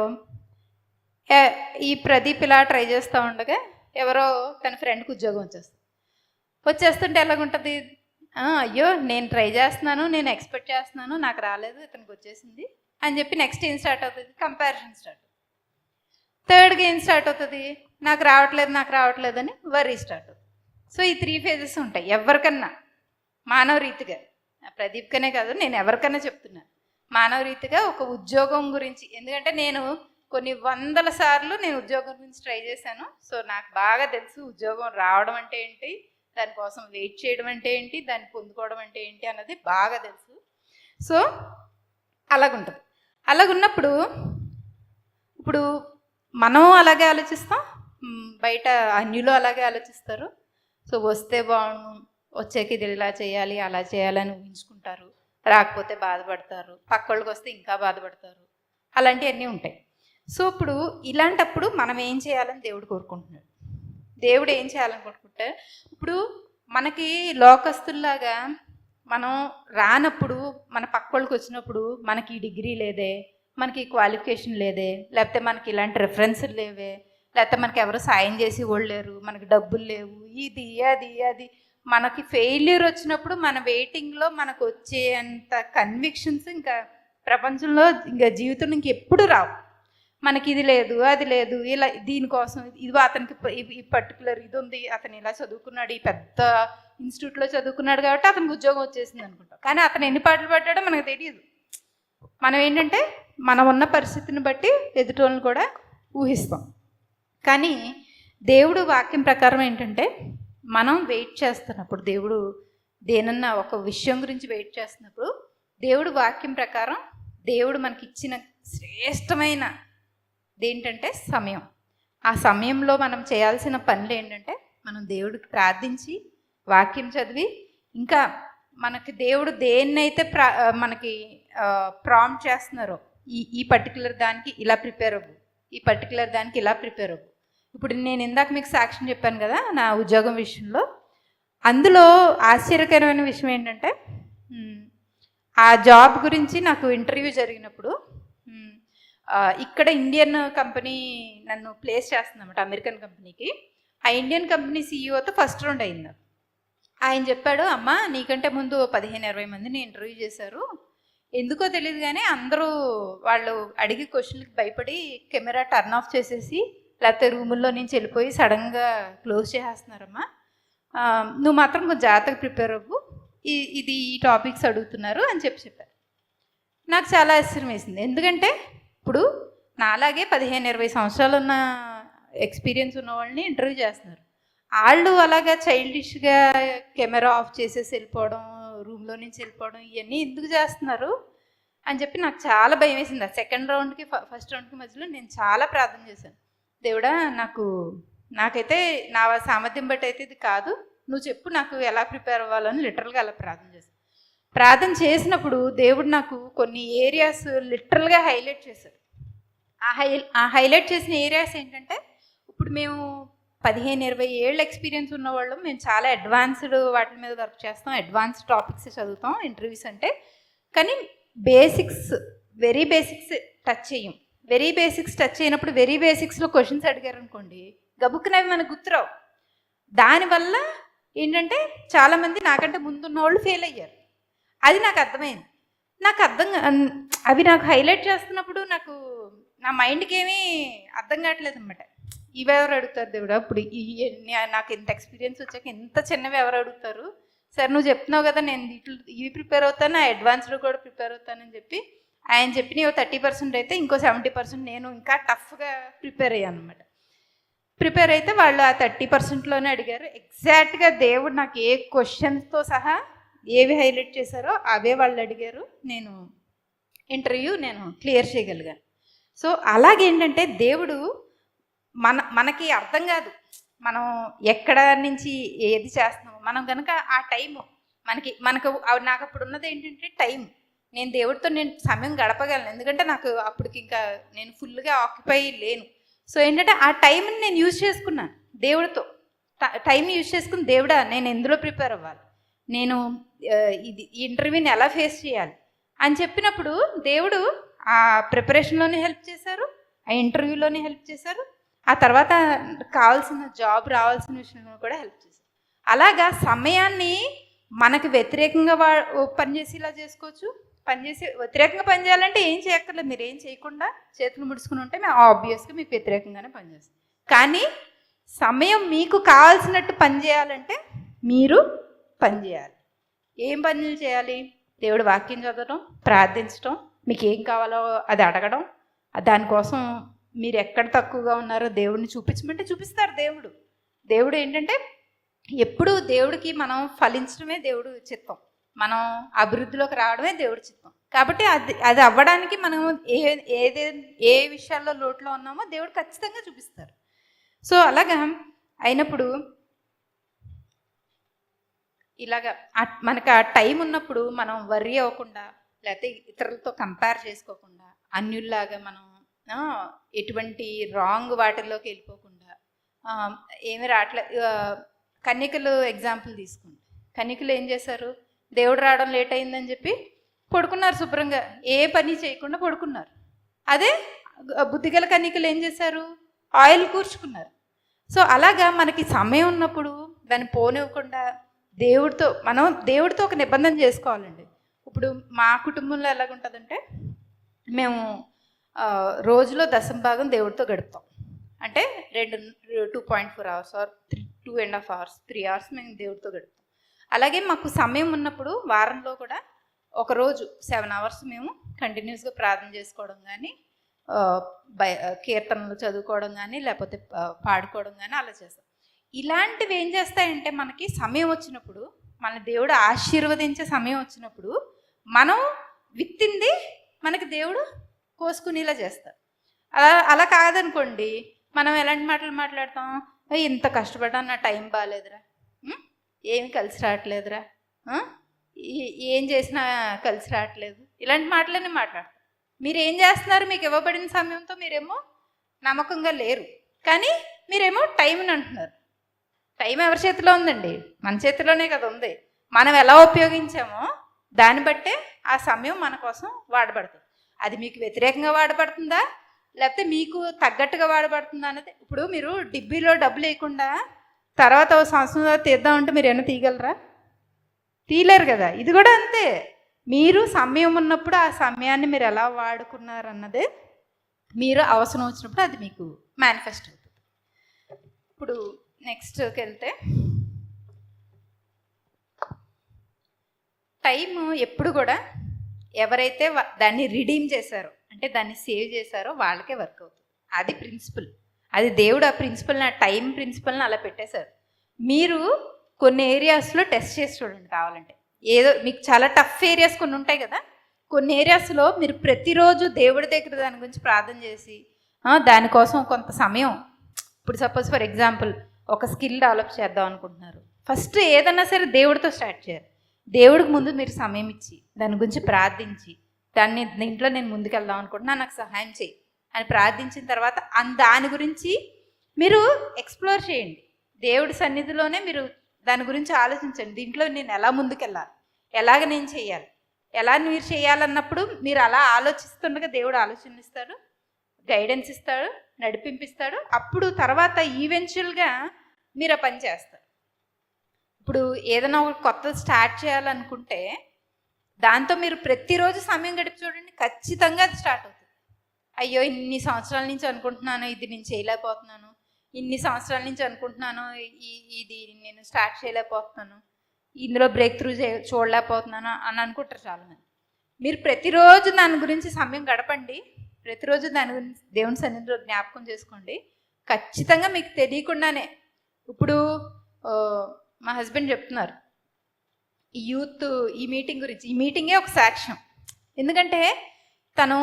ఈ ప్రదీప్ ఇలా ట్రై చేస్తూ ఉండగా ఎవరో తన ఫ్రెండ్కి ఉద్యోగం వచ్చేస్తుంటే ఎలాగుంటుంది? అయ్యో నేను ట్రై చేస్తున్నాను, నేను ఎక్స్పెక్ట్ చేస్తున్నాను, నాకు రాలేదు, ఇతనికి వచ్చేసింది అని చెప్పి నెక్స్ట్ ఏం స్టార్ట్ అవుతుంది? Comparison start. థర్డ్గా ఏం స్టార్ట్ అవుతుంది? నాకు రావట్లేదు అని వర్రీ స్టార్ట్ అవుతుంది. సో ఈ 3 phases ఉంటాయి ఎవరికన్నా మానవ రీతిగా. ప్రదీప్కనే కాదు, నేను ఎవరికన్నా చెప్తున్నాను మానవ రీతిగా ఒక ఉద్యోగం గురించి. ఎందుకంటే నేను కొన్ని 100 సార్లు నేను ఉద్యోగం గురించి ట్రై చేశాను. సో నాకు బాగా తెలుసు ఉద్యోగం రావడం అంటే ఏంటి, దానికోసం వెయిట్ చేయడం అంటే ఏంటి, దాన్ని పొందుకోవడం అంటే ఏంటి అన్నది బాగా తెలుసు. సో అలాగుంటుంది. అలాగున్నప్పుడు ఇప్పుడు మనం అలాగే ఆలోచిస్తాం, బయట అన్యులు అలాగే ఆలోచిస్తారు. సో వస్తే బాగుండు, వచ్చాక ఇది ఇలా చేయాలి అలా చేయాలని ఊహించుకుంటారు, రాకపోతే బాధపడతారు, పక్కోళ్ళకి వస్తే ఇంకా బాధపడతారు, అలాంటివన్నీ ఉంటాయి. సో ఇప్పుడు ఇలాంటప్పుడు మనం ఏం చేయాలని దేవుడు కోరుకుంటున్నాడు. దేవుడు ఏం చేయాలని కోరుకుంటే, ఇప్పుడు మనకి లోకస్తుల్లాగా మనం రానప్పుడు, మన పక్కోళ్ళకి వచ్చినప్పుడు మనకి డిగ్రీ లేదే, మనకి క్వాలిఫికేషన్ లేదే, లేకపోతే మనకి ఇలాంటి రెఫరెన్సులు లేవే, లేకపోతే మనకి ఎవరు సాయం చేసి వాళ్ళు లేరు, మనకి డబ్బులు లేవు, ఇది అది మనకి ఫెయిల్యూర్ వచ్చినప్పుడు మన వెయిటింగ్లో మనకు వచ్చేంత కన్విక్షన్స్ ఇంకా ప్రపంచంలో ఇంకా జీవితంలో ఇంకెప్పుడు రావు. మనకి ఇది లేదు అది లేదు, ఇలా దీనికోసం ఇది అతనికి ఈ పర్టికులర్ ఇది ఉంది, అతను ఇలా చదువుకున్నాడు, ఈ పెద్ద ఇన్స్టిట్యూట్లో చదువుకున్నాడు కాబట్టి అతనికి ఉద్యోగం వచ్చేసింది అనుకుంటాం. కానీ అతను ఎన్ని పాటలు పడ్డాడో మనకు తెలియదు. మనం ఏంటంటే మనం ఉన్న పరిస్థితిని బట్టి ఎదుటోళ్ళని కూడా ఊహిస్తాం. కానీ దేవుడు వాక్యం ప్రకారం ఏంటంటే, మనం వెయిట్ చేస్తున్నప్పుడు, దేవుడు దేనన్నా ఒక విషయం గురించి వెయిట్ చేస్తున్నప్పుడు, దేవుడు వాక్యం ప్రకారం దేవుడు మనకి ఇచ్చిన శ్రేష్టమైన ఏంటంటే సమయం. ఆ సమయంలో మనం చేయాల్సిన పనులు ఏంటంటే, మనం దేవుడికి ప్రార్థించి వాక్యం చదివి, ఇంకా మనకి దేవుడు దేన్నైతే మనకి ప్రాంప్ట్ చేస్తున్నారో, ఈ పర్టికులర్ దానికి ఇలా ప్రిపేర్ అవ్వు, ఈ పర్టికులర్ దానికి ఇలా ప్రిపేర్ అవ్వు. ఇప్పుడు నేను ఇందాక మీకు సాక్ష్యం చెప్పాను కదా నా ఉద్యోగం విషయంలో. అందులో ఆశ్చర్యకరమైన విషయం ఏంటంటే ఆ జాబ్ గురించి నాకు ఇంటర్వ్యూ జరిగినప్పుడు ఇక్కడ ఇండియన్ కంపెనీ నన్ను ప్లేస్ చేస్తుందన్నమాట అమెరికన్ కంపెనీకి. ఆ ఇండియన్ కంపెనీ సీఈఓతో ఫస్ట్ రౌండ్ అయింది. ఆయన చెప్పాడు, అమ్మ నీకంటే ముందు 15-20 మందిని ఇంటర్వ్యూ చేశారు, ఎందుకో తెలియదు కానీ అందరూ వాళ్ళు అడిగే క్వశ్చన్లకు భయపడి కెమెరా టర్న్ ఆఫ్ చేసేసి లేకపోతే రూముల్లో నుంచి వెళ్ళిపోయి సడన్గా క్లోజ్ చేసేస్తున్నారమ్మా, నువ్వు మాత్రం కొంచెం జాగ్రత్తగా ప్రిపేర్ అవ్వు, ఈ టాపిక్స్ అడుగుతున్నారు అని చెప్పారు. నాకు చాలా ఆశ్చర్యం వేసింది. ఎందుకంటే ఇప్పుడు నాలాగే 15-20 సంవత్సరాలు ఉన్న ఎక్స్పీరియన్స్ ఉన్న వాళ్ళని ఇంటర్వ్యూ చేస్తున్నారు. వాళ్ళు అలాగా చైల్డిష్గా కెమెరా ఆఫ్ చేసేసి వెళ్ళిపోవడం, రూమ్లో నుంచి వెళ్ళిపోవడం, ఇవన్నీ ఎందుకు చేస్తున్నారు అని చెప్పి నాకు చాలా భయం వేసింది. ఆ సెకండ్ రౌండ్కి ఫస్ట్ రౌండ్కి మధ్యలో నేను చాలా ప్రార్థన చేశాను. దేవుడా నాకైతే నా సామర్థ్యం బట్టి అయితే ఇది కాదు, నువ్వు చెప్పు నాకు ఎలా ప్రిపేర్ అవ్వాలని లిటరల్గా అలా ప్రార్థన చేశాను. ప్రార్థన చేసినప్పుడు దేవుడు నాకు కొన్ని ఏరియాస్ లిటరల్గా హైలైట్ చేశారు. ఆ హైలైట్ చేసిన ఏరియాస్ ఏంటంటే, ఇప్పుడు మేము 15-20 ఏళ్ళ ఎక్స్పీరియన్స్ ఉన్నవాళ్ళం, మేము చాలా అడ్వాన్స్డ్ వాటి మీద వర్క్ చేస్తాం, అడ్వాన్స్డ్ టాపిక్స్ చదువుతాం ఇంటర్వ్యూస్ అంటే. కానీ వెరీ బేసిక్స్ టచ్ చేయం. వెరీ బేసిక్స్ టచ్ అయినప్పుడు వెరీ బేసిక్స్లో క్వశ్చన్స్ అడిగారు అనుకోండి, గబుక్కునవి మనకు గుర్తురావు. దానివల్ల ఏంటంటే చాలామంది నాకంటే ముందున్న వాళ్ళు ఫెయిల్ అయ్యారు. అది నాకు అర్థమైంది. అవి నాకు హైలైట్ చేస్తున్నప్పుడు నా మైండ్కి ఏమీ అర్థం కావట్లేదు అనమాట. ఇవెవరు అడుగుతారు దేవుడా, ఇప్పుడు నాకు ఇంత ఎక్స్పీరియన్స్ వచ్చాక ఇంత చిన్నవి ఎవరు అడుగుతారు, సరే నువ్వు చెప్తున్నావు కదా నేను ఇవి ప్రిపేర్ అవుతాను, అడ్వాన్స్డ్ కూడా ప్రిపేర్ అవుతానని చెప్పి ఆయన చెప్పిన 30% అయితే ఇంకో 70% నేను ఇంకా టఫ్గా ప్రిపేర్ అయ్యాను అనమాట. ప్రిపేర్ అయితే వాళ్ళు ఆ 30%లోనే అడిగారు. ఎగ్జాక్ట్గా దేవుడు నాకు ఏ క్వశ్చన్స్తో సహా ఏవి హైలైట్ చేశారో అవే వాళ్ళు అడిగారు. ఇంటర్వ్యూ క్లియర్ చేయగలిగాను. సో అలాగేంటంటే దేవుడు మనకి అర్థం కాదు మనం ఎక్కడ నుంచి ఏది చేస్తున్నాము. మనం కనుక ఆ టైము మనకు నాకు అప్పుడు ఉన్నది ఏంటంటే టైం, నేను దేవుడితో సమయం గడపగలను. ఎందుకంటే నాకు అప్పటికి ఇంకా నేను ఫుల్గా ఆక్యుపై లేను. సో ఏంటంటే ఆ టైంని నేను యూజ్ చేసుకున్నాను దేవుడితో. టైం యూజ్ చేసుకుని, దేవుడా నేను ఎందులో ప్రిపేర్ అవ్వాలి, నేను ఈ ఇంటర్వ్యూని ఎలా ఫేస్ చేయాలి అని చెప్పినప్పుడు దేవుడు ఆ ప్రిపరేషన్లోనే హెల్ప్ చేశారు, ఆ ఇంటర్వ్యూలోనే హెల్ప్ చేశారు, ఆ తర్వాత కావాల్సిన జాబ్ రావాల్సిన విషయంలో కూడా హెల్ప్ చేశారు. అలాగా సమయాన్ని మనకు వ్యతిరేకంగా పనిచేసేలా చేసుకోవచ్చు. వ్యతిరేకంగా పనిచేయాలంటే ఏం చేయక్కర్లేదు, మీరు ఏం చేయకుండా చేతులు ముడుచుకుని ఉంటే మేము ఆబ్వియస్గా మీకు వ్యతిరేకంగానే పనిచేస్తాం. కానీ సమయం మీకు కావాల్సినట్టు పనిచేయాలంటే మీరు పనిచేయాలి. ఏం పనులు చేయాలి? దేవుడు వాక్యం చదవడం, ప్రార్థించడం, మీకు ఏం కావాలో అది అడగడం, దానికోసం మీరు ఎక్కడ తక్కువగా ఉన్నారో దేవుడిని చూపించమంటే చూపిస్తారు. దేవుడు ఏంటంటే ఎప్పుడు దేవుడికి మనం ఫలించడమే దేవుడు చిత్తం, మనం అభివృద్ధిలోకి రావడమే దేవుడి చిత్తం. కాబట్టి అది అవ్వడానికి మనం ఏ విషయాల్లో లోటులో ఉన్నామో దేవుడు ఖచ్చితంగా చూపిస్తారు. సో అలాగా అయినప్పుడు ఇలాగా మనకు ఆ టైం ఉన్నప్పుడు మనం వర్రీ అవ్వకుండా, లేకపోతే ఇతరులతో కంపేర్ చేసుకోకుండా, అన్యుల్లాగా మనం ఎటువంటి రాంగ్ వాటిల్లోకి వెళ్ళిపోకుండా, ఏమి కన్యకలు ఎగ్జాంపుల్ తీసుకోండి. కన్యకలు ఏం చేశారు? దేవుడు రావడం లేట్ అయిందని చెప్పి పడుకున్నారు, శుభ్రంగా ఏ పని చేయకుండా పడుకున్నారు. అదే బుద్ధిగల కన్యకలు ఏం చేశారు? ఆయిల్ కూర్చుకున్నారు. సో అలాగా మనకి సమయం ఉన్నప్పుడు దాన్ని పోనివ్వకుండా దేవుడితో ఒక నిబంధన చేసుకోవాలండి. ఇప్పుడు మా కుటుంబంలో ఎలాగుంటుందంటే, మేము రోజులో 10% దేవుడితో గడుపుతాం. అంటే 2.4 అవర్స్ ఆర్ 2.5 అవర్స్ 3 అవర్స్ మేము దేవుడితో గడుపుతాం. అలాగే మాకు సమయం ఉన్నప్పుడు వారంలో కూడా ఒకరోజు 7 అవర్స్ మేము కంటిన్యూస్గా ప్రార్థన చేసుకోవడం కానీ, కీర్తనలు చదువుకోవడం కానీ, లేకపోతే పాడుకోవడం కానీ అలా చేస్తాం. ఇలాంటివి ఏం చేస్తాయంటే, మనకి సమయం వచ్చినప్పుడు, మన దేవుడు ఆశీర్వదించే సమయం వచ్చినప్పుడు మనం విత్తింది మనకి దేవుడు కోసుకునేలా చేస్తారు. అలా కాదనుకోండి, మనం ఎలాంటి మాటలు మాట్లాడతాం? ఇంత కష్టపడ్డా నా టైం బాగాలేదురా, ఏమి కలిసి రావట్లేదురా, ఏం చేసినా కలిసి రావట్లేదు, ఇలాంటి మాటలన్నీ మాట్లాడతాం. మీరు ఏం చేస్తున్నారు? మీకు ఇవ్వబడిన సమయంతో మీరేమో నమ్మకంగా లేరు, కానీ మీరేమో టైంని అంటున్నారు. టైం ఎవరి చేతిలో ఉందండి? మన చేతిలోనే కదా ఉంది. మనం ఎలా ఉపయోగించామో దాన్ని బట్టే ఆ సమయం మన కోసం వాడబడుతుంది. అది మీకు వ్యతిరేకంగా వాడబడుతుందా, లేకపోతే మీకు తగ్గట్టుగా వాడబడుతుందా అనేది. ఇప్పుడు మీరు డిబ్బీలో డబ్బులు వేయకుండా తర్వాత ఒక సంవత్సరం తర్వాత తీద్దామంటే మీరు ఏమైనా తీయగలరా? తీయలేరు కదా. ఇది కూడా అంతే. మీరు సమయం ఉన్నప్పుడు ఆ సమయాన్ని మీరు ఎలా వాడుకున్నారన్నదే మీరు అవసరం వచ్చినప్పుడు అది మీకు మేనిఫెస్ట్ అవుతుంది. ఇప్పుడు నెక్స్ట్కి వెళ్తే, టైము ఎప్పుడు కూడా ఎవరైతే దాన్ని రిడీమ్ చేశారో, అంటే దాన్ని సేవ్ చేశారో వాళ్ళకే వర్క్ అవుతుంది. అది ప్రిన్సిపల్. అది దేవుడు ఆ ప్రిన్సిపల్ని, ఆ టైం ప్రిన్సిపల్ని అలా పెట్టేశారు. మీరు కొన్ని ఏరియాస్లో టెస్ట్ చేసి చూడండి కావాలంటే. ఏదో మీకు చాలా టఫ్ ఏరియాస్ కొన్ని ఉంటాయి కదా, కొన్ని ఏరియాస్లో మీరు ప్రతిరోజు దేవుడి దగ్గర దాని గురించి ప్రార్థన చేసి దానికోసం కొంత సమయం, ఇప్పుడు సపోజ్ ఫర్ ఎగ్జాంపుల్ ఒక స్కిల్ డెవలప్ చేద్దాం అనుకుంటున్నారు, ఫస్ట్ ఏదన్నా సరే దేవుడితో స్టార్ట్ చేయాలి. దేవుడికి ముందు మీరు సమయం ఇచ్చి దాని గురించి ప్రార్థించి, దీంట్లో నేను ముందుకెళ్దాం అనుకుంటున్నా, నాకు సహాయం చేయి అని ప్రార్థించిన తర్వాత దాని గురించి మీరు ఎక్స్ప్లోర్ చేయండి. దేవుడి సన్నిధిలోనే మీరు దాని గురించి ఆలోచించండి. దీంట్లో నేను ఎలా ముందుకెళ్ళాలి, ఎలాగ నేను చేయాలి, ఎలా మీరు చేయాలన్నప్పుడు మీరు అలా ఆలోచిస్తుండగా దేవుడు ఆలోచన ఇస్తాడు, గైడెన్స్ ఇస్తాడు, నడిపింపిస్తాడు. అప్పుడు తర్వాత ఈవెన్చువల్గా మీరు ఆ పని చేస్తారు. ఇప్పుడు ఏదైనా ఒక కొత్త స్టార్ట్ చేయాలనుకుంటే దాంతో మీరు ప్రతిరోజు సమయం గడిపి చూడండి, ఖచ్చితంగా అది స్టార్ట్ అవుతుంది. అయ్యో ఇన్ని సంవత్సరాల నుంచి అనుకుంటున్నాను, ఇది నేను చేయలేకపోతున్నాను, ఇన్ని సంవత్సరాల నుంచి అనుకుంటున్నాను, ఇది నేను స్టార్ట్ చేయలేకపోతున్నాను, ఇందులో బ్రేక్ త్రూ చూడలేకపోతున్నాను అని అనుకుంటారు చాలామంది. మీరు ప్రతిరోజు దాని గురించి సమయం గడపండి, ప్రతిరోజు దాని గురించి దేవుని సన్నిధిలో జ్ఞాపకం చేసుకోండి. ఖచ్చితంగా మీకు తెలియకుండానే, ఇప్పుడు మా హస్బెండ్ చెప్తున్నారు ఈ యూత్ ఈ మీటింగ్ గురించి. ఈ మీటింగే ఒక సాక్ష్యం. ఎందుకంటే తను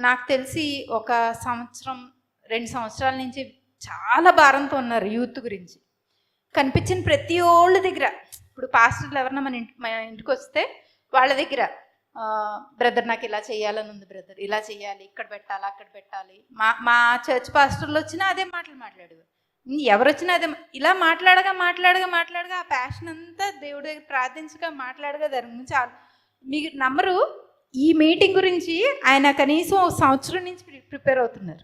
నాకు తెలిసి ఒక 1-2 సంవత్సరాల నుంచి చాలా భారంతో ఉన్నారు యూత్ గురించి. కనిపించిన ప్రతి ఓళ్ళ దగ్గర, ఇప్పుడు పాస్టర్లు ఎవరన్నా మన ఇంటికి వస్తే వాళ్ళ దగ్గర, బ్రదర్ నాకు ఇలా చేయాలని ఉంది, బ్రదర్ ఇలా చేయాలి, ఇక్కడ పెట్టాలి, అక్కడ పెట్టాలి. మా చర్చ్ పాస్టర్లు వచ్చినా అదే మాటలు మాట్లాడేవారు. ఎవరు వచ్చినా అదే, ఇలా మాట్లాడగా ఆ ప్యాషన్ అంతా దేవుడి దగ్గర ప్రార్థించగా మాట్లాడగా దాని గురించి మీకు నమ్మరు. ఈ మీటింగ్ గురించి ఆయన కనీసం 1 సంవత్సరం నుంచి ప్రిపేర్ అవుతున్నారు.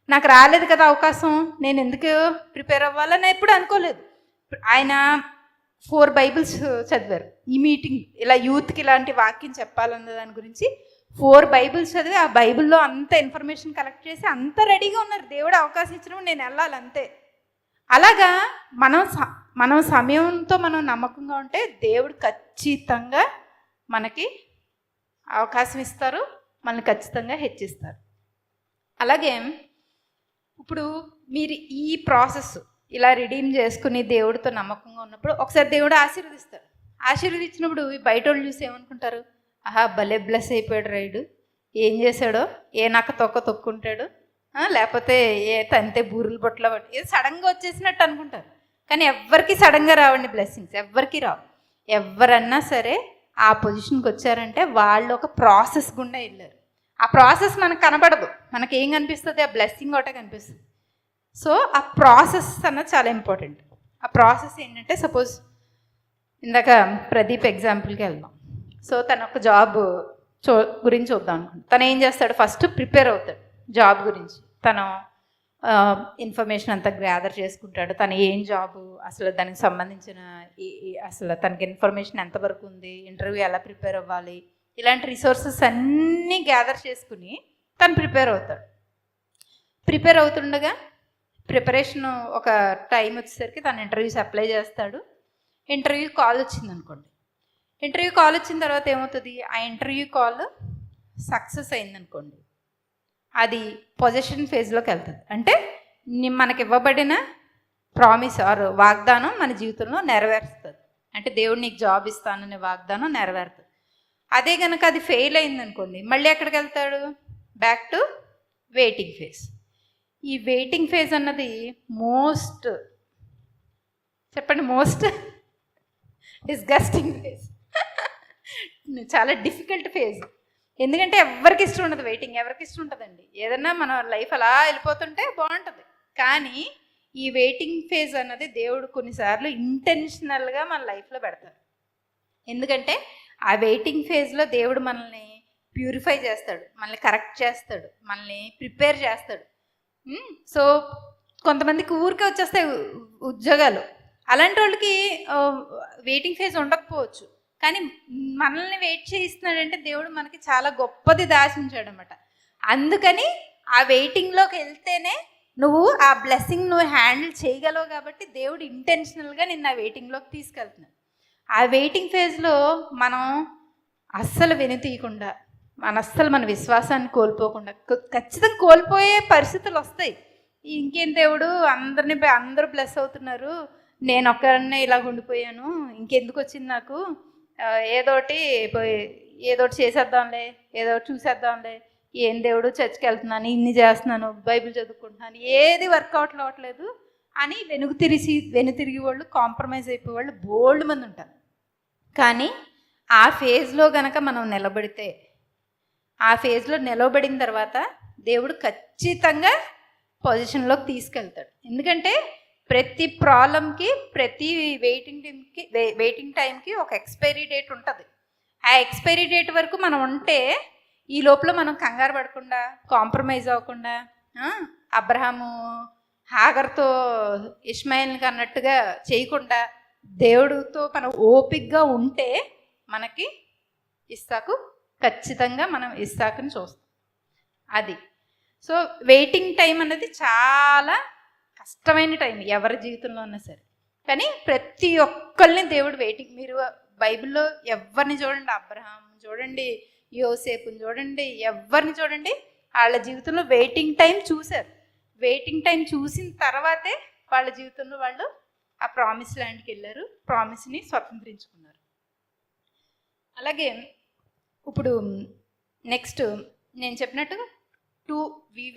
నాకు రాలేదు కదా అవకాశం, నేను ఎందుకు ప్రిపేర్ అవ్వాలని ఎప్పుడు అనుకోలేదు. ఆయన 4 బైబిల్స్ చదివారు. ఈ మీటింగ్ ఇలా యూత్కి ఇలాంటి వాక్యం చెప్పాలన్న దాని గురించి 4 బైబిల్స్ చదివి ఆ బైబిల్లో అంత ఇన్ఫర్మేషన్ కలెక్ట్ చేసి అంత రెడీగా ఉన్నారు. దేవుడు అవకాశం ఇచ్చినప్పుడు నేను వెళ్ళాలి అంతే. అలాగా మనం సమయంతో మనం నమ్మకంగా ఉంటే దేవుడు ఖచ్చితంగా మనకి అవకాశం ఇస్తారు, మనల్ని ఖచ్చితంగా హెచ్చిస్తారు. అలాగే ఇప్పుడు మీరు ఈ ప్రాసెస్ ఇలా రిడీమ్ చేసుకుని దేవుడితో నమ్మకంగా ఉన్నప్పుడు ఒకసారి దేవుడు ఆశీర్వదిస్తాడు. ఆశీర్వదించినప్పుడు బయట వాళ్ళు చూసి ఏమనుకుంటారు, ఆహా భలే బ్లెస్ అయిపోయాడు రైడు, ఏం చేశాడో, ఏ నక్క తొక్కుంటాడు, లేకపోతే ఏ తంతే బూరులు బొట్టల పట్టి ఏదో సడన్గా వచ్చేసినట్టు అనుకుంటారు. కానీ ఎవ్వరికి సడన్గా రావండి బ్లెస్సింగ్స్, ఎవ్వరికి రావు. ఎవరన్నా సరే ఆ పొజిషన్కి వచ్చారంటే వాళ్ళు ఒక ప్రాసెస్ గుండా వెళ్ళారు. ఆ ప్రాసెస్ మనకు కనపడదు, మనకి ఏం కనిపిస్తుంది, ఆ బ్లెస్సింగ్ ఒకటే కనిపిస్తుంది. సో ఆ ప్రాసెస్ అన్నది చాలా ఇంపార్టెంట్. ఆ ప్రాసెస్ ఏంటంటే, సపోజ్ ఇందాక ప్రదీప్ ఎగ్జాంపుల్కి వెళ్దాం. సో తను ఒక జాబ్ గురించి చూద్దాం అనుకుంటాను. తను ఏం చేస్తాడు, ఫస్ట్ ప్రిపేర్ అవుతాడు జాబ్ గురించి. తను ఇన్ఫర్మేషన్ అంతా గ్యాదర్ చేసుకుంటాడు. తను ఏం జాబు, అసలు దానికి సంబంధించిన అసలు తనకి ఇన్ఫర్మేషన్ ఎంతవరకు ఉంది, ఇంటర్వ్యూ ఎలా ప్రిపేర్ అవ్వాలి, ఇలాంటి రిసోర్సెస్ అన్నీ గ్యాదర్ చేసుకుని తను ప్రిపేర్ అవుతాడు. ప్రిపేర్ అవుతుండగా ప్రిపరేషన్ ఒక టైం వచ్చేసరికి తను ఇంటర్వ్యూస్ అప్లై చేస్తాడు. ఇంటర్వ్యూ కాల్ వచ్చింది అనుకోండి. ఇంటర్వ్యూ కాల్ వచ్చిన తర్వాత ఏమవుతుంది, ఆ ఇంటర్వ్యూ కాల్ సక్సెస్ అయిందనుకోండి, అది పొజిషన్ ఫేజ్లోకి వెళ్తుంది. అంటే మనకి ఇవ్వబడిన ప్రామిస్ ఆర్ వాగ్దానం మన జీవితంలో నెరవేరుస్తుంది. అంటే దేవుడు నీకు జాబ్ ఇస్తాననే వాగ్దానం నెరవేరుతుంది. అదే కనుక అది ఫెయిల్ అయిందనుకోండి, మళ్ళీ ఎక్కడికి వెళ్తాడు, బ్యాక్ టు వెయిటింగ్ ఫేజ్. ఈ వెయిటింగ్ ఫేజ్ అన్నది మోస్ట్ డిస్గస్టింగ్ ఫేజ్, చాలా డిఫికల్ట్ ఫేజ్. ఎందుకంటే ఎవరికి ఇష్టం ఉండదు వెయిటింగ్, ఎవరికి ఇష్టం ఉంటుందండి? ఏదన్నా మన లైఫ్ అలా వెళ్ళిపోతుంటే బాగుంటుంది. కానీ ఈ వెయిటింగ్ ఫేజ్ అన్నది దేవుడు కొన్నిసార్లు ఇంటెన్షనల్గా మన లైఫ్లో పెడతారు. ఎందుకంటే ఆ వెయిటింగ్ ఫేజ్లో దేవుడు మనల్ని ప్యూరిఫై చేస్తాడు, మనల్ని కరెక్ట్ చేస్తాడు, మనల్ని ప్రిపేర్ చేస్తాడు. సో కొంతమందికి ఊరికే వచ్చేస్తాయి ఉద్యోగాలు, అలాంటి వాళ్ళకి వెయిటింగ్ ఫేజ్ ఉండకపోవచ్చు. కానీ మనల్ని వెయిట్ చేయిస్తున్నాడంటే దేవుడు మనకి చాలా గొప్పది దాచించాడు అనమాట. అందుకని ఆ వెయిటింగ్లోకి వెళ్తేనే నువ్వు ఆ బ్లెస్సింగ్ నువ్వు హ్యాండిల్ చేయగలవు. కాబట్టి దేవుడు ఇంటెన్షనల్గా నిన్ను ఆ వెయిటింగ్లోకి తీసుకెళ్తున్నాడు. ఆ వెయిటింగ్ ఫేజ్లో మనం అస్సలు వెనుతీయకుండా, మన విశ్వాసాన్ని కోల్పోకుండా, ఖచ్చితంగా కోల్పోయే పరిస్థితులు వస్తాయి. ఇంకేం దేవుడు అందరూ బ్లెస్ అవుతున్నారు, నేను ఒక్కరినే ఇలాగ ఉండిపోయాను, ఇంకెందుకు వచ్చింది నాకు, ఏదోటి చేసేద్దాంలే, ఏదో చూసేద్దాంలే, ఏం దేవుడు చర్చికి వెళ్తున్నాను, ఇన్ని చేస్తున్నాను, బైబిల్ చదువుకుంటున్నాను, ఏది వర్కౌట్ అవ్వట్లేదు అని వెనుతిరిగి వాళ్ళు, కాంప్రమైజ్ అయిపోయే వాళ్ళు బోల్డ్ మంది ఉంటారు. కానీ ఆ ఫేజ్లో గనక మనం నిలబడితే, ఆ ఫేజ్లో నిలబడిన తర్వాత దేవుడు ఖచ్చితంగా పొజిషన్లోకి తీసుకెళ్తాడు. ఎందుకంటే ప్రతి ప్రాబ్లంకి, ప్రతి వెయిటింగ్ టైంకి ఒక ఎక్స్పైరీ డేట్ ఉంటుంది. ఆ ఎక్స్పైరీ డేట్ వరకు మనం ఉంటే, ఈ లోపల మనం కంగారు పడకుండా, కాంప్రమైజ్ అవ్వకుండా, అబ్రహాము హాగర్తో ఇష్మాయిల్కి అన్నట్టుగా చేయకుండా దేవుడితో మనం ఓపిక్గా ఉంటే మనకి ఇస్సాకు, ఖచ్చితంగా మనం ఇస్సాకుని చూస్తాం. అది సో వెయిటింగ్ టైం అనేది చాలా కష్టమైన టైం ఎవరి జీవితంలో ఉన్నా సరే. కానీ ప్రతి ఒక్కరిని దేవుడు వెయిటింగ్, మీరు బైబిల్లో ఎవరిని చూడండి, అబ్రహాం చూడండి, యోసేపుని చూడండి, ఎవరిని చూడండి, వాళ్ళ జీవితంలో వెయిటింగ్ టైం చూశారు. వెయిటింగ్ టైం చూసిన తర్వాతే వాళ్ళ జీవితంలో వాళ్ళు ఆ ప్రామిస్ ల్యాండ్కి వెళ్ళారు, ప్రామిస్ని స్వతంత్రించుకున్నారు. అలాగే ఇప్పుడు నెక్స్ట్ నేను చెప్పినట్టు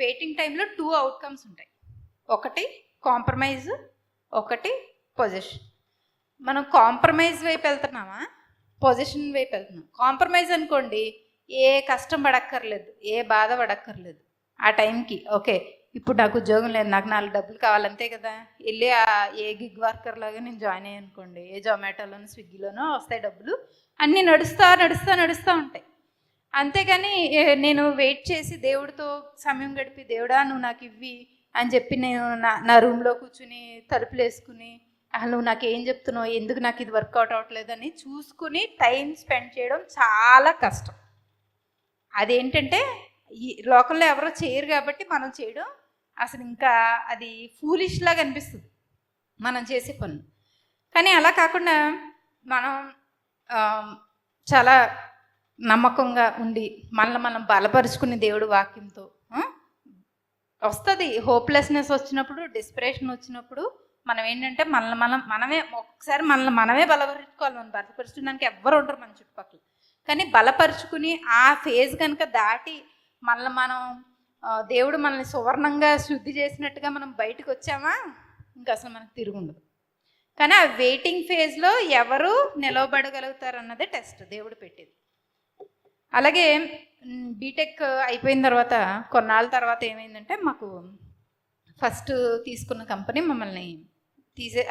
వెయిటింగ్ టైంలో 2 అవుట్కమ్స్ ఉంటాయి. ఒకటి కాంప్రమైజ్, ఒకటి పొజిషన్. మనం కాంప్రమైజ్ వైపు వెళ్తున్నామా, పొజిషన్ వైపు వెళ్తున్నాం? కాంప్రమైజ్ అనుకోండి, ఏ కష్టం పడక్కర్లేదు, ఏ బాధ పడక్కర్లేదు. ఆ టైంకి ఓకే, ఇప్పుడు నాకు ఉద్యోగం లేదు, నాకు 4 డబ్బులు కావాలంతే కదా, వెళ్ళి ఏ గిగ్ వర్కర్ లాగా నేను జాయిన్ అయ్యాను అనుకోండి, ఏ జొమాటోలోనో స్విగ్గీలోనో వస్తాయి డబ్బులు, అన్నీ నడుస్తూ ఉంటాయి. అంతేగాని నేను వెయిట్ చేసి దేవుడితో సమయం గడిపి, దేవుడా నువ్వు నాకు ఇవ్వి అని చెప్పి నేను నా రూమ్లో కూర్చుని తలుపులు వేసుకుని, అసలు నువ్వు నాకు ఏం చెప్తున్నావు, ఎందుకు నాకు ఇది వర్కౌట్ అవ్వట్లేదని చూసుకుని టైం స్పెండ్ చేయడం చాలా కష్టం. అదేంటంటే ఈ లోకంలో ఎవరో చేయరు కాబట్టి మనం చేయడం అసలు ఇంకా అది ఫూలిష్ లాగా అనిపిస్తుంది మనం చేసే పనులు. కానీ అలా కాకుండా మనం చాలా నమ్మకంగా ఉండి మనం బలపరుచుకుని దేవుడు వాక్యంతో వస్తుంది. హోప్లెస్నెస్ వచ్చినప్పుడు, డిస్పరేషన్ వచ్చినప్పుడు మనం ఏంటంటే మనమే ఒకసారి మనమే బలపరుచుకోవాలి. మనం బలపరుచుకోవడానికి ఎవ్వరు ఉండరు మన చుట్టుపక్కల. కానీ బలపరుచుకుని ఆ ఫేజ్ కనుక దాటి మనం దేవుడు మనల్ని సువర్ణంగా శుద్ధి చేసినట్టుగా మనం బయటకు వచ్చామా, ఇంకా అసలు మనకు తిరుగుండదు. కానీ ఆ వెయిటింగ్ ఫేజ్లో ఎవరు నిలవబడగలుగుతారు అన్నదే టెస్ట్ దేవుడు పెట్టేది. అలాగే బీటెక్ అయిపోయిన తర్వాత కొన్నాళ్ళ తర్వాత ఏమైందంటే, మాకు ఫస్ట్ తీసుకున్న కంపెనీ మమ్మల్ని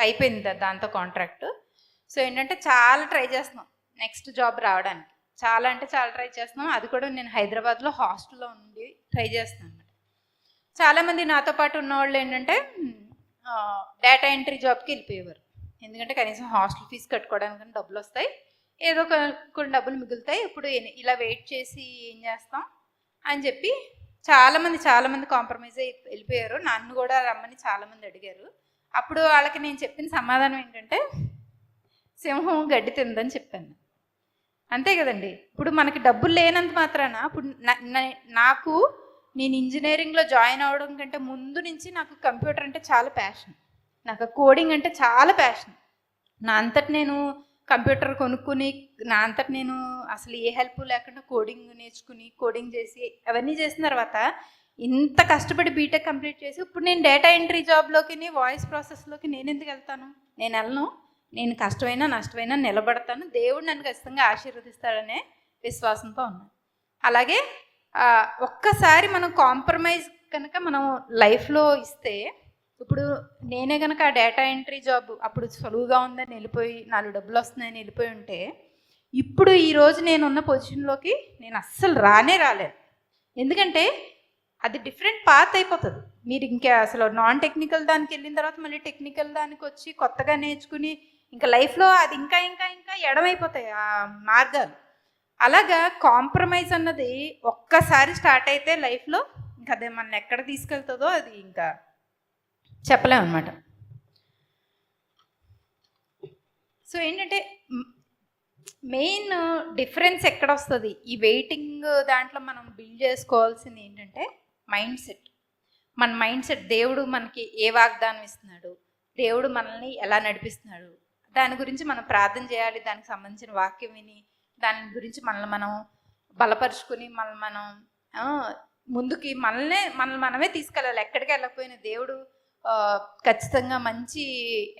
అయిపోయింది దాంతో కాంట్రాక్ట్. సో ఏంటంటే చాలా ట్రై చేస్తున్నాం నెక్స్ట్ జాబ్ రావడానికి, చాలా ట్రై చేస్తున్నాం. అది కూడా నేను హైదరాబాద్లో హాస్టల్లో ఉండి ట్రై చేస్తున్నాను అనమాట. చాలామంది నాతో పాటు ఉన్నవాళ్ళు ఏంటంటే డేటా ఎంట్రీ జాబ్కి వెళ్ళిపోయేవారు. ఎందుకంటే కనీసం హాస్టల్ ఫీజు కట్టుకోవడానికి డబ్బులు వస్తాయి, ఏదో కొన్ని డబ్బులు మిగులుతాయి, ఇప్పుడు ఇలా వెయిట్ చేసి ఏం చేస్తాం అని చెప్పి చాలామంది కాంప్రమైజ్ అయ్యి వెళ్ళిపోయారు. నన్ను కూడా రమ్మని చాలామంది అడిగారు. అప్పుడు వాళ్ళకి నేను చెప్పిన సమాధానం ఏంటంటే, సింహం గడ్డి తిందని చెప్పాను. అంతే కదండి. ఇప్పుడు మనకి డబ్బులు లేనంత మాత్రాన, ఇప్పుడు నేను ఇంజనీరింగ్లో జాయిన్ అవ్వడం కంటే ముందు నుంచి నాకు కంప్యూటర్ అంటే చాలా ప్యాషన్, నాకు కోడింగ్ అంటే చాలా ప్యాషన్. నా అంతటి నేను కంప్యూటర్ కొనుక్కుని, నా అంతటి నేను అసలు ఏ హెల్ప్ లేకుండా కోడింగ్ నేర్చుకుని, కోడింగ్ చేసి అవన్నీ చేసిన తర్వాత ఇంత కష్టపడి బీటెక్ కంప్లీట్ చేసి ఇప్పుడు నేను డేటా ఎంట్రీ జాబ్లోకి, వాయిస్ ప్రాసెస్లోకి నేను ఎందుకు వెళ్తాను? నేను వెళ్ళను. నేను కష్టమైనా నష్టమైనా నిలబడతాను, దేవుడు నన్ను ఖచ్చితంగా ఆశీర్వదిస్తాడనే విశ్వాసంతో ఉన్నాను. అలాగే ఒక్కసారి మనం కాంప్రమైజ్ కనుక మనం లైఫ్లో ఇస్తే, ఇప్పుడు నేనే కనుక ఆ డేటా ఎంట్రీ జాబ్ అప్పుడు సులువుగా ఉందని వెళ్ళిపోయి 4 డబ్బులు వస్తున్నాయని వెళ్ళిపోయి ఉంటే, ఇప్పుడు ఈరోజు నేనున్న పొజిషన్లోకి నేను అస్సలు రాలేదు. ఎందుకంటే అది డిఫరెంట్ పాత్ అయిపోతుంది. మీరు ఇంకా అసలు నాన్ టెక్నికల్ దానికి వెళ్ళిన తర్వాత మళ్ళీ టెక్నికల్ దానికి వచ్చి కొత్తగా నేర్చుకుని ఇంకా లైఫ్లో అది ఇంకా ఇంకా ఇంకా ఎడమైపోతాయి ఆ మార్గాలు. అలాగా కాంప్రమైజ్ అన్నది ఒక్కసారి స్టార్ట్ అయితే లైఫ్లో ఇంకా అదే మన ఎక్కడ తీసుకెళ్తుందో అది ఇంకా చెప్పలేము అనమాట. సో ఏంటంటే మెయిన్ డిఫరెన్స్ ఎక్కడ వస్తుంది, ఈ వెయిటింగ్ దాంట్లో మనం బిల్డ్ చేసుకోవాల్సింది ఏంటంటే మైండ్ సెట్. మన మైండ్ సెట్, దేవుడు మనకి ఏ వాగ్దానం ఇస్తున్నాడు, దేవుడు మనల్ని ఎలా నడిపిస్తున్నాడు, దాని గురించి మనం ప్రార్థన చేయాలి. దానికి సంబంధించిన వాక్యం విని దాని గురించి మనల్ని మనం బలపరుచుకుని మనం ముందుకి మనమే తీసుకెళ్ళాలి. ఎక్కడికి వెళ్ళకపోయినా దేవుడు ఖచ్చితంగా మంచి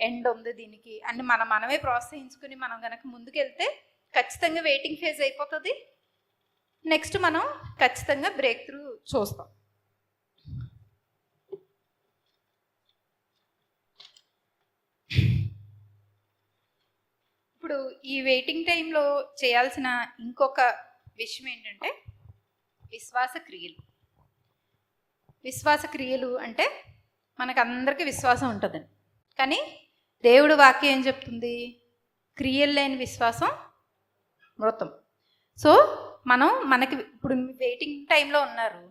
ఎండ్ ఉంది దీనికి అని మనమే ప్రోత్సహించుకుని మనం కనుక ముందుకెళ్తే ఖచ్చితంగా వెయిటింగ్ ఫేజ్ అయిపోతుంది. నెక్స్ట్ మనం ఖచ్చితంగా బ్రేక్ త్రూ చూస్తాం. ఇప్పుడు ఈ వెయిటింగ్ టైంలో చేయాల్సిన ఇంకొక విషయం ఏంటంటే విశ్వాస క్రియలు. విశ్వాస క్రియలు అంటే మనకందరికీ విశ్వాసం ఉంటుందండి, కానీ దేవుడు వాక్యం ఏం చెప్తుంది, క్రియలు లేని విశ్వాసం మృతం. సో మనకి ఇప్పుడు వెయిటింగ్ టైంలో ఉన్నారు,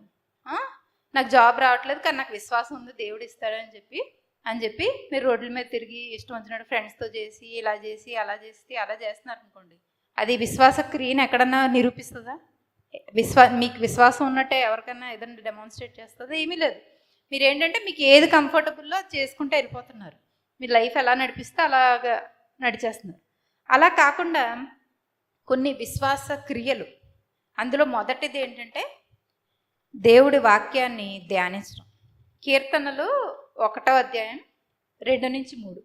నాకు జాబ్ రావట్లేదు కానీ నాకు విశ్వాసం ఉంది దేవుడు ఇస్తాడని చెప్పి మీరు రోడ్ల మీద తిరిగి ఇష్టం వచ్చినట్టు ఫ్రెండ్స్తో చేసి ఇలా చేసి అలా చేస్తున్నారు అనుకోండి, అది విశ్వాస క్రియని ఎక్కడన్నా నిరూపిస్తుందా? మీకు విశ్వాసం ఉన్నట్టే ఎవరికన్నా ఏదైనా డెమాన్స్ట్రేట్ చేస్తుందా? ఏమీ లేదు. మీరు ఏంటంటే మీకు ఏది కంఫర్టబుల్లో చేసుకుంటే వెళ్ళిపోతున్నారు, మీ లైఫ్ ఎలా నడిపిస్తే అలాగా నడిచేస్తున్నారు. అలా కాకుండా కొన్ని విశ్వాస క్రియలు, అందులో మొదటిది ఏంటంటే దేవుడి వాక్యాన్ని ధ్యానించడం. కీర్తనలు 1వ అధ్యాయం 2-3.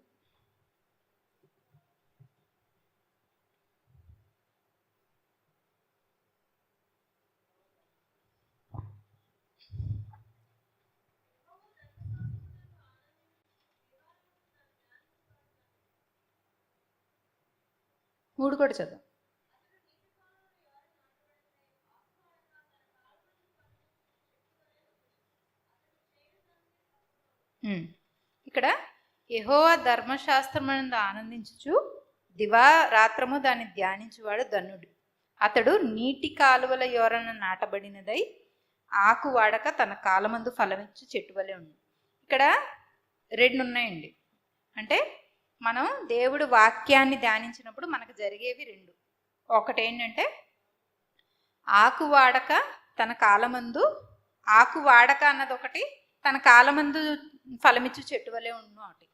మూడు కూడా చదువు. ఇక్కడ యెహోవా ధర్మశాస్త్రమునందు ఆనందించుచు దివారాత్రము దాన్ని ధ్యానించువాడు ధన్యుడు. అతడు నీటి కాలువల యోరన నాటబడినదై ఆకు వాడక తన కాలమందు ఫలమిచ్చు చెట్టు వలె ఉంది. ఇక్కడ 2 ఉన్నాయండి. అంటే మనం దేవుడు వాక్యాన్ని ధ్యానించినప్పుడు మనకు జరిగేవి 2. ఒకటి ఏంటంటే ఆకు వాడక తన కాలమందు, ఆకు వాడక అన్నది ఒకటి, తన కాలమందు ఫలమిచ్చు చెట్టు వలె ఉండు ఒకటి.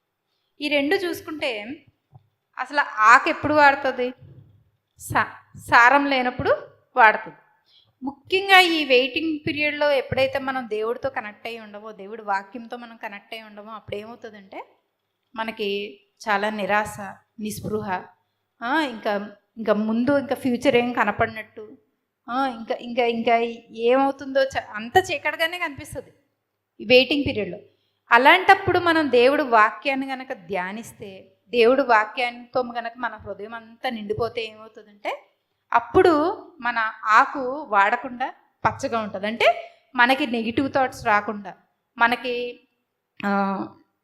ఈ 2 చూసుకుంటే అసలు ఆకు ఎప్పుడు వాడుతుంది? సారం లేనప్పుడు వాడుతుంది. ముఖ్యంగా ఈ వెయిటింగ్ పీరియడ్లో ఎప్పుడైతే మనం దేవుడితో కనెక్ట్ అయ్యి ఉండమో, దేవుడి వాక్యంతో మనం కనెక్ట్ అయ్యి ఉండమో, అప్పుడు ఏమవుతుందంటే మనకి చాలా నిరాశ, నిస్పృహ, ఇంకా ముందు ఇంకా ఫ్యూచర్ ఏం కనపడినట్టు, ఇంకా ఇంకా ఇంకా ఏమవుతుందో అంత చీకటిగానే కనిపిస్తుంది ఈ వెయిటింగ్ పీరియడ్లో. అలాంటప్పుడు మనం దేవుడు వాక్యాన్ని కనుక ధ్యానిస్తే, దేవుడు వాక్యానితో కనుక మన హృదయం అంతా నిండిపోతే ఏమవుతుందంటే అప్పుడు మన ఆకు వాడకుండా పచ్చగా ఉంటుంది. అంటే మనకి నెగిటివ్ థాట్స్ రాకుండా, మనకి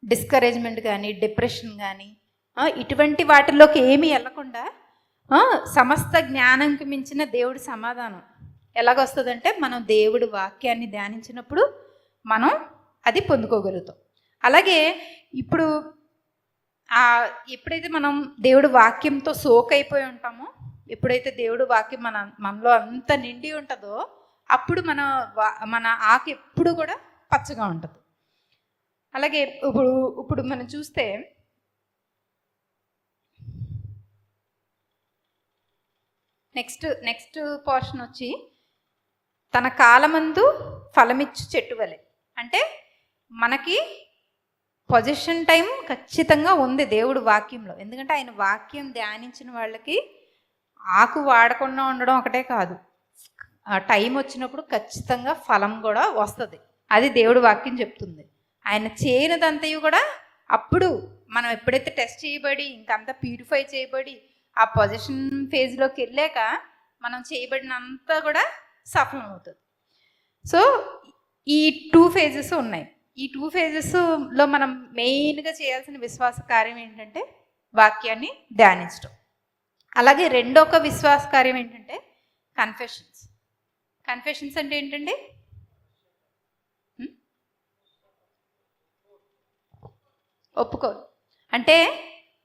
డిస్కరేజ్మెంట్ కానీ డిప్రెషన్ కానీ ఇటువంటి వాటిల్లోకి ఏమీ వెళ్ళకుండా సమస్త జ్ఞానంకి మించిన దేవుడి సమాధానం ఎలాగొస్తుందంటే మనం దేవుడి వాక్యాన్ని ధ్యానించినప్పుడు మనం అది పొందుకోగలుగుతాం. అలాగే ఇప్పుడు ఎప్పుడైతే మనం దేవుడి వాక్యంతో సోక్ అయిపోయి ఉంటామో, ఎప్పుడైతే దేవుడి వాక్యం మనలో అంత నిండి ఉంటుందో అప్పుడు మన ఆకు ఎప్పుడు కూడా పచ్చగా ఉంటుంది. అలాగే ఇప్పుడు మనం చూస్తే నెక్స్ట్ పోర్షన్ వచ్చి తన కాలమందు ఫలమిచ్చు చెట్టు వలె. అంటే మనకి పొజిషన్ టైం ఖచ్చితంగా ఉంది దేవుడు వాక్యంలో. ఎందుకంటే ఆయన వాక్యం ధ్యానించిన వాళ్ళకి ఆకు వాడకుండా ఉండడం ఒకటే కాదు, ఆ టైం వచ్చినప్పుడు ఖచ్చితంగా ఫలం కూడా వస్తుంది. అది దేవుడు వాక్యం చెప్తుంది. ఆయన చేయనిదంతయు కూడా అప్పుడు మనం ఎప్పుడైతే టెస్ట్ చేయబడి ఇంకంతా ప్యూరిఫై చేయబడి ఆ పొజిషన్ ఫేజ్లోకి వెళ్ళాక మనం చేయబడినంతా కూడా సఫలం అవుతుంది. సో ఈ 2 ఫేజెస్ ఉన్నాయి. ఈ 2 ఫేజెస్లో మనం మెయిన్గా చేయాల్సిన విశ్వాస కార్యం ఏంటంటే వాక్యాన్ని ధ్యానించడం. అలాగే రెండొక విశ్వాస కార్యం ఏంటంటే కన్ఫెషన్స్. కన్ఫెషన్స్ అంటే ఏంటండి? ఒప్పుకోలు. అంటే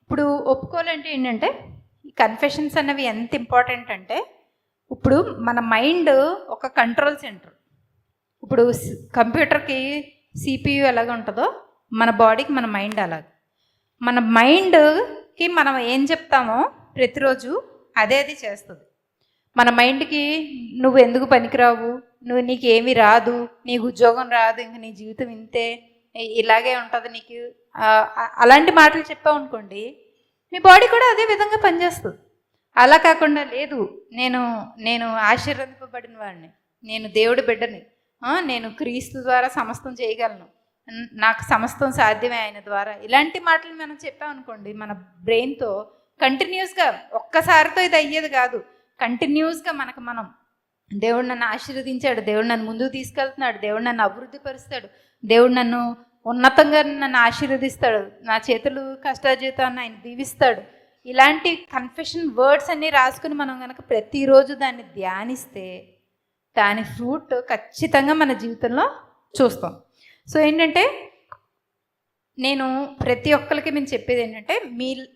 ఇప్పుడు ఒప్పుకోలు అంటే ఏంటంటే ఈ కన్ఫెషన్స్ అన్నవి ఎంత ఇంపార్టెంట్ అంటే, ఇప్పుడు మన మైండ్ ఒక కంట్రోల్ సెంటర్. ఇప్పుడు కంప్యూటర్కి CPU ఎలాగ ఉంటుందో మన బాడీకి మన మైండ్ అలాగ. మన మైండ్కి మనం ఏం చెప్తామో ప్రతిరోజు అదే అది చేస్తుంది. మన మైండ్కి నువ్వు ఎందుకు పనికిరావు, నీకు ఏమీ రాదు, నీకు ఉద్యోగం రాదు, ఇంక నీ జీవితం ఇంతే, ఇలాగే ఉంటుంది నీకు, అలాంటి మాటలు చెప్పావు అనుకోండి, నీ బాడీ కూడా అదే విధంగా పనిచేస్తుంది. అలా కాకుండా లేదు, నేను ఆశీర్వదింపబడిన వాడిని, నేను దేవుడి బిడ్డని, నేను క్రీస్తు ద్వారా సమస్తం చేయగలను, నాకు సమస్తం సాధ్యమే ఆయన ద్వారా, ఇలాంటి మాటలు మనం చెప్పామనుకోండి, మన బ్రెయిన్తో కంటిన్యూస్గా, ఒక్కసారితో ఇది అయ్యేది కాదు, కంటిన్యూస్గా మనం దేవుడు నన్ను ఆశీర్వదించాడు, దేవుడు నన్ను ముందుకు తీసుకెళ్తున్నాడు, దేవుడు నన్ను అభివృద్ధి పరుస్తాడు, దేవుడు నన్ను ఉన్నతంగా నన్ను ఆశీర్వదిస్తాడు, నా చేతులు కష్టార్జితాన్ని ఆయన దీవిస్తాడు, ఇలాంటి కన్ఫెషన్ వర్డ్స్ అన్నీ రాసుకుని మనం కనుక ప్రతిరోజు దాన్ని ధ్యానిస్తే దాని ఫ్రూట్ ఖచ్చితంగా మన జీవితంలో చూస్తాం. సో ఏంటంటే నేను ప్రతి ఒక్కరికి మేము చెప్పేది ఏంటంటే,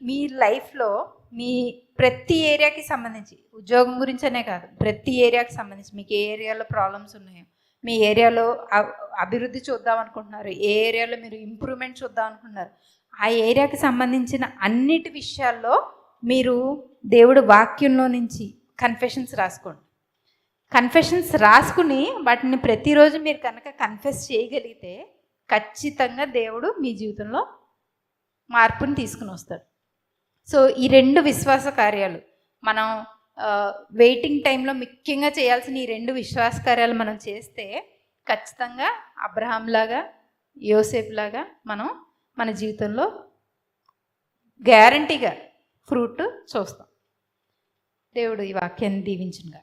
మీ లైఫ్లో మీ ప్రతి ఏరియాకి సంబంధించి, ఉద్యోగం గురించి అనే కాదు, ప్రతి ఏరియాకి సంబంధించి మీకు ఏ ఏరియాలో ప్రాబ్లమ్స్ ఉన్నాయో, మీ ఏరియాలో అభివృద్ధి చూద్దాం అనుకుంటున్నారు, ఏ ఏరియాలో మీరు ఇంప్రూవ్మెంట్ చూద్దాం అనుకుంటున్నారు, ఆ ఏరియాకి సంబంధించిన అన్నిటి విషయాల్లో మీరు దేవుడు వాక్యంలో నుంచి కన్ఫెషన్స్ రాసుకోండి. కన్ఫెషన్స్ రాసుకుని వాటిని ప్రతిరోజు మీరు కనుక కన్ఫెస్ చేయగలిగితే ఖచ్చితంగా దేవుడు మీ జీవితంలో మార్పుని తీసుకుని వస్తాడు. సో ఈ 2 విశ్వాస కార్యాలు మనం వెయిటింగ్ టైంలో ముఖ్యంగా చేయాల్సిన ఈ 2 విశ్వాస కార్యాలు మనం చేస్తే ఖచ్చితంగా అబ్రహాం లాగా, యోసేపు లాగా మనం మన జీవితంలో గ్యారంటీగా ఫ్రూట్ చూస్తాం. దేవుడు ఈ వాక్యాన్ని దీవించునుగా.